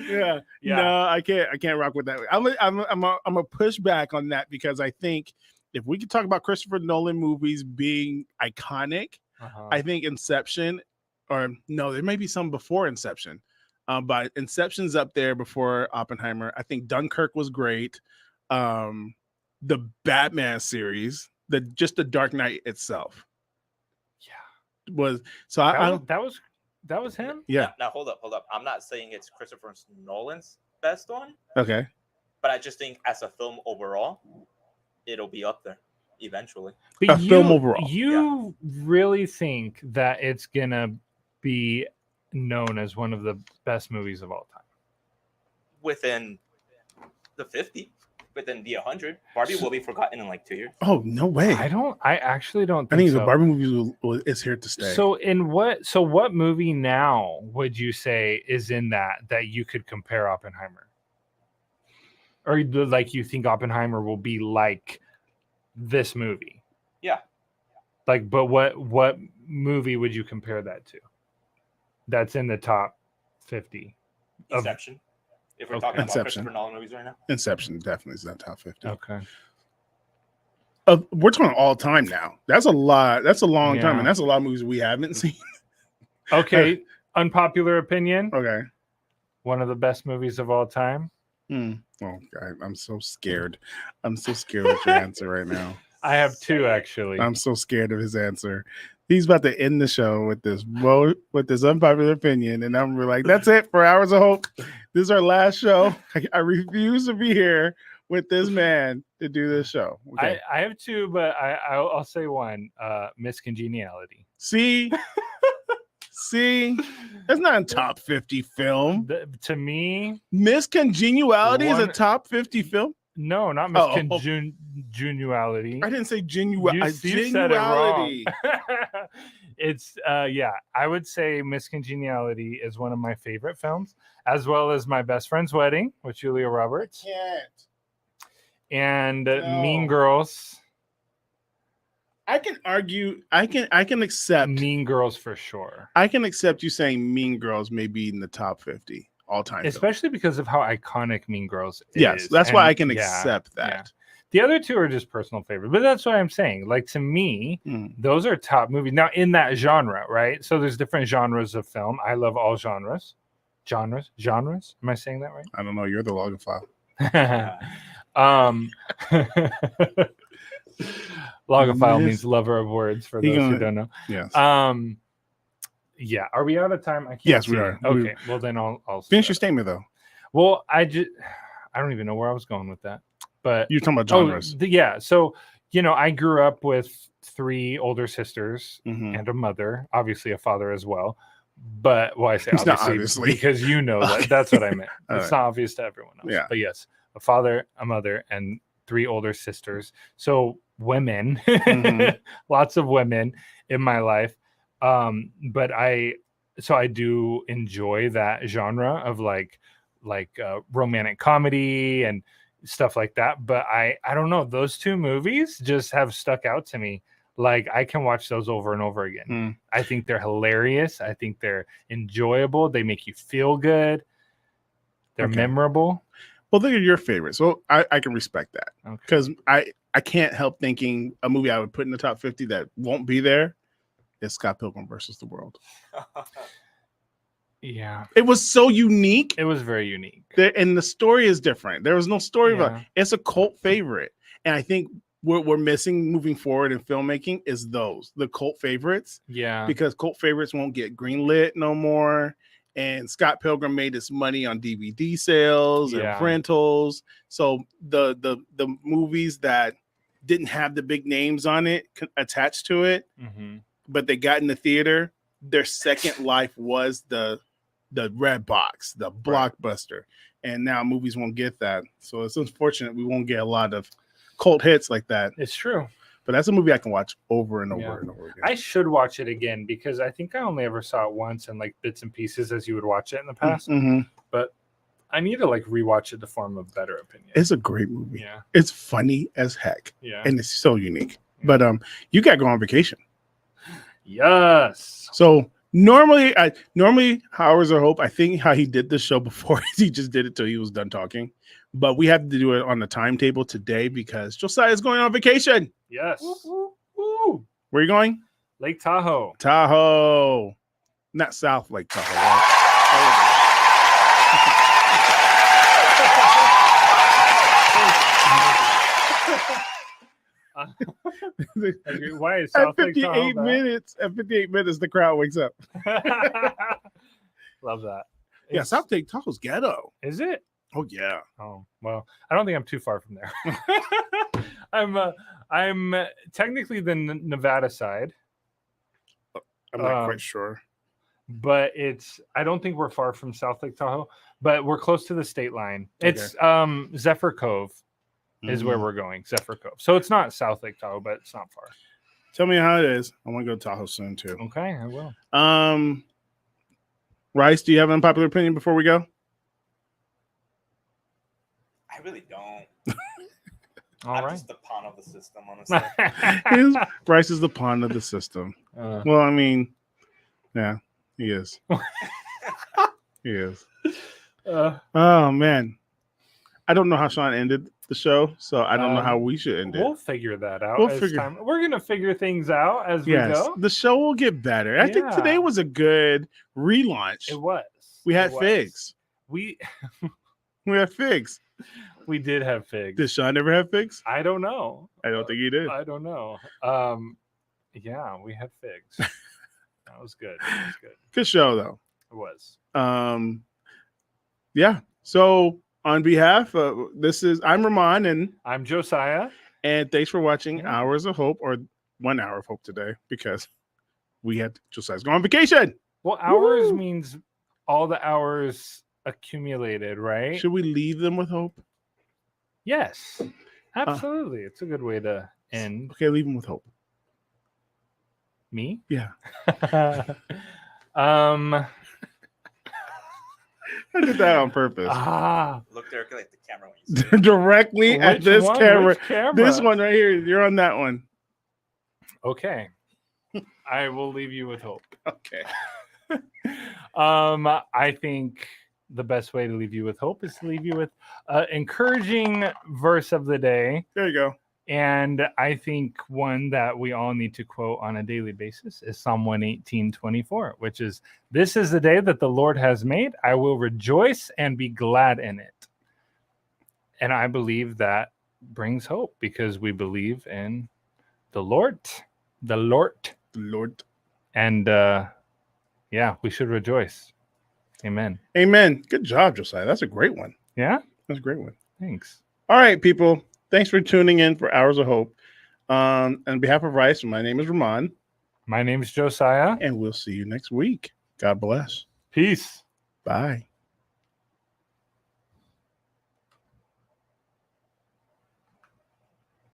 Speaker 2: Yeah.
Speaker 3: Yeah.
Speaker 2: No, I can't rock with that. I'm a push back on that because I think if we could talk about Christopher Nolan movies being iconic,
Speaker 3: Uh-huh.
Speaker 2: I think Inception, or no, there may be some before Inception, but Inception's up there before Oppenheimer. I think Dunkirk was great. The Batman series just the Dark Knight itself
Speaker 3: Yeah.
Speaker 2: was. So I don't.
Speaker 3: That was him.
Speaker 2: Yeah.
Speaker 1: Now hold up. I'm not saying it's Christopher Nolan's best one,
Speaker 2: Okay.
Speaker 1: but I just think as a film overall, it'll be up there eventually.
Speaker 3: But
Speaker 2: Film overall.
Speaker 3: You really think that it's gonna be known as one of the best movies of all time?
Speaker 1: Within the 50, within the 100, Barbie will be forgotten in like 2 years.
Speaker 2: Oh no way!
Speaker 3: I actually don't.
Speaker 2: I
Speaker 3: think
Speaker 2: think the
Speaker 3: so.
Speaker 2: Barbie movie is here to stay.
Speaker 3: So what movie now would you say is in that you could compare Oppenheimer? Or like you think Oppenheimer will be like this movie?
Speaker 1: Yeah.
Speaker 3: Like, but what movie would you compare that to? That's in the top 50.
Speaker 1: Inception. If we're
Speaker 3: Okay.
Speaker 1: talking about
Speaker 2: Inception.
Speaker 1: Christopher Nolan movies right now.
Speaker 2: Inception definitely is not top 50.
Speaker 3: Okay.
Speaker 2: We're talking all time now. That's a lot. That's a long time,
Speaker 3: Yeah.
Speaker 2: and that's a lot of movies we haven't seen.
Speaker 3: Okay. Unpopular opinion.
Speaker 2: Okay.
Speaker 3: One of the best movies of all time.
Speaker 2: Oh, God, I'm so scared. I'm so scared of your answer right now.
Speaker 3: I have two actually.
Speaker 2: I'm so scared of his answer. He's about to end the show with this unpopular opinion, and I'm like, that's it for Hours of Hope. This is our last show. I refuse to be here with this man to do this show. Okay.
Speaker 3: I have two, but I'll say one. Miss Congeniality.
Speaker 2: See, that's not a top 50 film.
Speaker 3: To me,
Speaker 2: Miss Congeniality is a
Speaker 3: One-
Speaker 2: top 50 film.
Speaker 3: no, not Miss
Speaker 2: Oh.
Speaker 3: Congeniality.
Speaker 2: I didn't say
Speaker 3: You said it wrong.
Speaker 2: genuality.
Speaker 3: It's I would say Miss Congeniality is one of my favorite films, as well as My Best Friend's Wedding with Julia Roberts
Speaker 2: Can't.
Speaker 3: and
Speaker 2: No.
Speaker 3: Mean Girls.
Speaker 2: I can argue. I can accept.
Speaker 3: Mean Girls for sure,
Speaker 2: I can accept you saying Mean Girls may be in the top 50 all time.
Speaker 3: especially because of how iconic Mean Girls is.
Speaker 2: Yes, that's why
Speaker 3: And
Speaker 2: I can
Speaker 3: yeah,
Speaker 2: accept
Speaker 3: yeah.
Speaker 2: that.
Speaker 3: The other two are just personal favorites, but that's what I'm saying. Like to me,
Speaker 2: Mm.
Speaker 3: those are top movies. Now in that genre, right? So there's different genres of film. I love all genres. Genres? Am I saying that right?
Speaker 2: I don't know. You're the logophile.
Speaker 3: Logophile
Speaker 2: Miss-
Speaker 3: means lover of words for
Speaker 2: He
Speaker 3: those who
Speaker 2: gonna-
Speaker 3: don't know.
Speaker 2: Yes.
Speaker 3: Yeah. Are we out of time? I can't
Speaker 2: Yes, we
Speaker 3: see.
Speaker 2: are.
Speaker 3: Okay. Well then I'll
Speaker 2: Finish your statement though.
Speaker 3: Well, I don't even know where I was going with that. But
Speaker 2: You're talking about genres.
Speaker 3: yeah. So, I grew up with 3 older sisters
Speaker 2: Mhm.
Speaker 3: and a mother, obviously a father as well. But I say
Speaker 2: It's not
Speaker 3: obviously,
Speaker 2: obviously.
Speaker 3: because you know that.
Speaker 2: Okay.
Speaker 3: That's what I meant.
Speaker 2: All
Speaker 3: It's
Speaker 2: right.
Speaker 3: not obvious to everyone else.
Speaker 2: Yeah.
Speaker 3: But yes, a father, a mother, and 3 older sisters. So women,
Speaker 2: Mhm.
Speaker 3: lots of women in my life. But I do enjoy that genre of like romantic comedy and stuff like that. But I don't know, those 2 movies just have stuck out to me. Like I can watch those over and over again.
Speaker 2: Mm.
Speaker 3: I think they're hilarious. I think they're enjoyable. They make you feel good. They're
Speaker 2: Okay.
Speaker 3: memorable.
Speaker 2: Well, they're your favorites. So I can respect that
Speaker 3: Okay.
Speaker 2: because I can't help thinking a movie I would put in the top 50 that won't be there is Scott Pilgrim versus the World.
Speaker 3: Yeah.
Speaker 2: It was so unique.
Speaker 3: It was very unique.
Speaker 2: And the story is different. There was no story about
Speaker 3: Yeah.
Speaker 2: it. It's a cult favorite. And I think what we're missing moving forward in filmmaking is the cult favorites,
Speaker 3: Yeah.
Speaker 2: because cult favorites won't get greenlit no more. And Scott Pilgrim made his money on DVD sales
Speaker 3: Yeah.
Speaker 2: and rentals. So the movies that didn't have the big names on it attached to it,
Speaker 3: Mhm.
Speaker 2: but they got in the theater, their second life was the red box, the blockbuster. And now movies won't get that. So it's unfortunate we won't get a lot of cult hits like that.
Speaker 3: It's true.
Speaker 2: But that's a movie I can watch over and over
Speaker 3: Yeah.
Speaker 2: and over again.
Speaker 3: I should watch it again because I think I only ever saw it once in like bits and pieces as you would watch it in the past.
Speaker 2: Mhm.
Speaker 3: But I need to like rewatch it to form a better opinion.
Speaker 2: It's a great movie.
Speaker 3: Yeah.
Speaker 2: It's funny as heck.
Speaker 3: Yeah.
Speaker 2: And it's so unique. But you got to go on vacation.
Speaker 3: Yes.
Speaker 2: So normally Hours of Hope, I think how he did this show before, he just did it till he was done talking. But we have to do it on the timetable today because Josiah is going on vacation.
Speaker 3: Yes.
Speaker 2: Woo. Where are you going?
Speaker 3: Lake Tahoe.
Speaker 2: Tahoe. Not South Lake Tahoe, right?
Speaker 3: Why is
Speaker 2: At
Speaker 3: South Lake Tahoe
Speaker 2: 58
Speaker 3: bad?
Speaker 2: minutes, the crowd wakes up.
Speaker 3: Love that.
Speaker 2: Yeah,
Speaker 3: It's-
Speaker 2: South Lake Tahoe's ghetto.
Speaker 3: Is it?
Speaker 2: Oh yeah.
Speaker 3: Oh well, I don't think I'm too far from there. I'm technically the Nevada side,
Speaker 2: I'm not
Speaker 3: Um,
Speaker 2: quite sure.
Speaker 3: but I don't think we're far from South Lake Tahoe, but we're close to the state line.
Speaker 2: Okay.
Speaker 3: It's Zephyr Cove is where
Speaker 2: Mhm.
Speaker 3: we're going. Zephyr Cove. So it's not South Lake Tahoe, but it's not far.
Speaker 2: Tell me how it is. I want to go to Tahoe soon too.
Speaker 3: Okay, I will.
Speaker 2: Rice, do you have an unpopular opinion before we go?
Speaker 1: I really don't.
Speaker 3: All
Speaker 1: I'm
Speaker 3: right.
Speaker 1: just the pawn of the system, honestly.
Speaker 2: Rice is the pawn of the system.
Speaker 3: Uh,
Speaker 2: Well, I mean, yeah, he is. He is. Oh man, I don't know how Sean ended the show, so I don't know how we should end it.
Speaker 3: We'll figure that out.
Speaker 2: We'll
Speaker 3: as
Speaker 2: figure-
Speaker 3: time. We're gonna figure things out as
Speaker 2: Yes,
Speaker 3: we go.
Speaker 2: the show will get better. I think
Speaker 3: Yeah.
Speaker 2: today was a good relaunch.
Speaker 3: It was.
Speaker 2: We had
Speaker 3: It was.
Speaker 2: figs.
Speaker 3: We
Speaker 2: We had figs.
Speaker 3: we did have figs.
Speaker 2: Did Sean ever have figs?
Speaker 3: I don't know.
Speaker 2: I don't think he did.
Speaker 3: I don't know. Yeah, we had figs. That was good. That was good.
Speaker 2: Good show though.
Speaker 3: It was.
Speaker 2: Yeah. So on behalf of I'm Ramon
Speaker 3: I'm Josiah.
Speaker 2: and thanks for watching
Speaker 3: Yeah.
Speaker 2: Hours of Hope, or 1 hour of hope today, because we had Josiah's go on vacation.
Speaker 3: Well, hours
Speaker 2: Woo!
Speaker 3: means all the hours accumulated, right?
Speaker 2: Should we leave them with hope?
Speaker 3: Yes, absolutely. It's a good way to end.
Speaker 2: Okay, leave them with hope.
Speaker 3: Me?
Speaker 2: Yeah. I did that on purpose.
Speaker 1: Look directly at the camera when you say it.
Speaker 2: Directly at
Speaker 3: Which
Speaker 2: this
Speaker 3: one?
Speaker 2: camera.
Speaker 3: Which camera?
Speaker 2: This one right here. You're on that one.
Speaker 3: Okay. I will leave you with hope.
Speaker 2: Okay.
Speaker 3: I think the best way to leave you with hope is to leave you with an encouraging verse of the day.
Speaker 2: There you go.
Speaker 3: And I think one that we all need to quote on a daily basis is Psalm 118:24, which is, "This is the day that the Lord has made. I will rejoice and be glad in it." And I believe that brings hope because we believe in the Lord. The Lord.
Speaker 2: The Lord.
Speaker 3: And yeah, we should rejoice. Amen.
Speaker 2: Amen. Good job, Josiah. That's a great one.
Speaker 3: Yeah.
Speaker 2: That's a great one.
Speaker 3: Thanks.
Speaker 2: All right, people. Thanks for tuning in for Hours of Hope. On behalf of Rice, my name is Ramon,
Speaker 3: My name is Josiah.
Speaker 2: and we'll see you next week. God bless.
Speaker 3: Peace.
Speaker 2: Bye.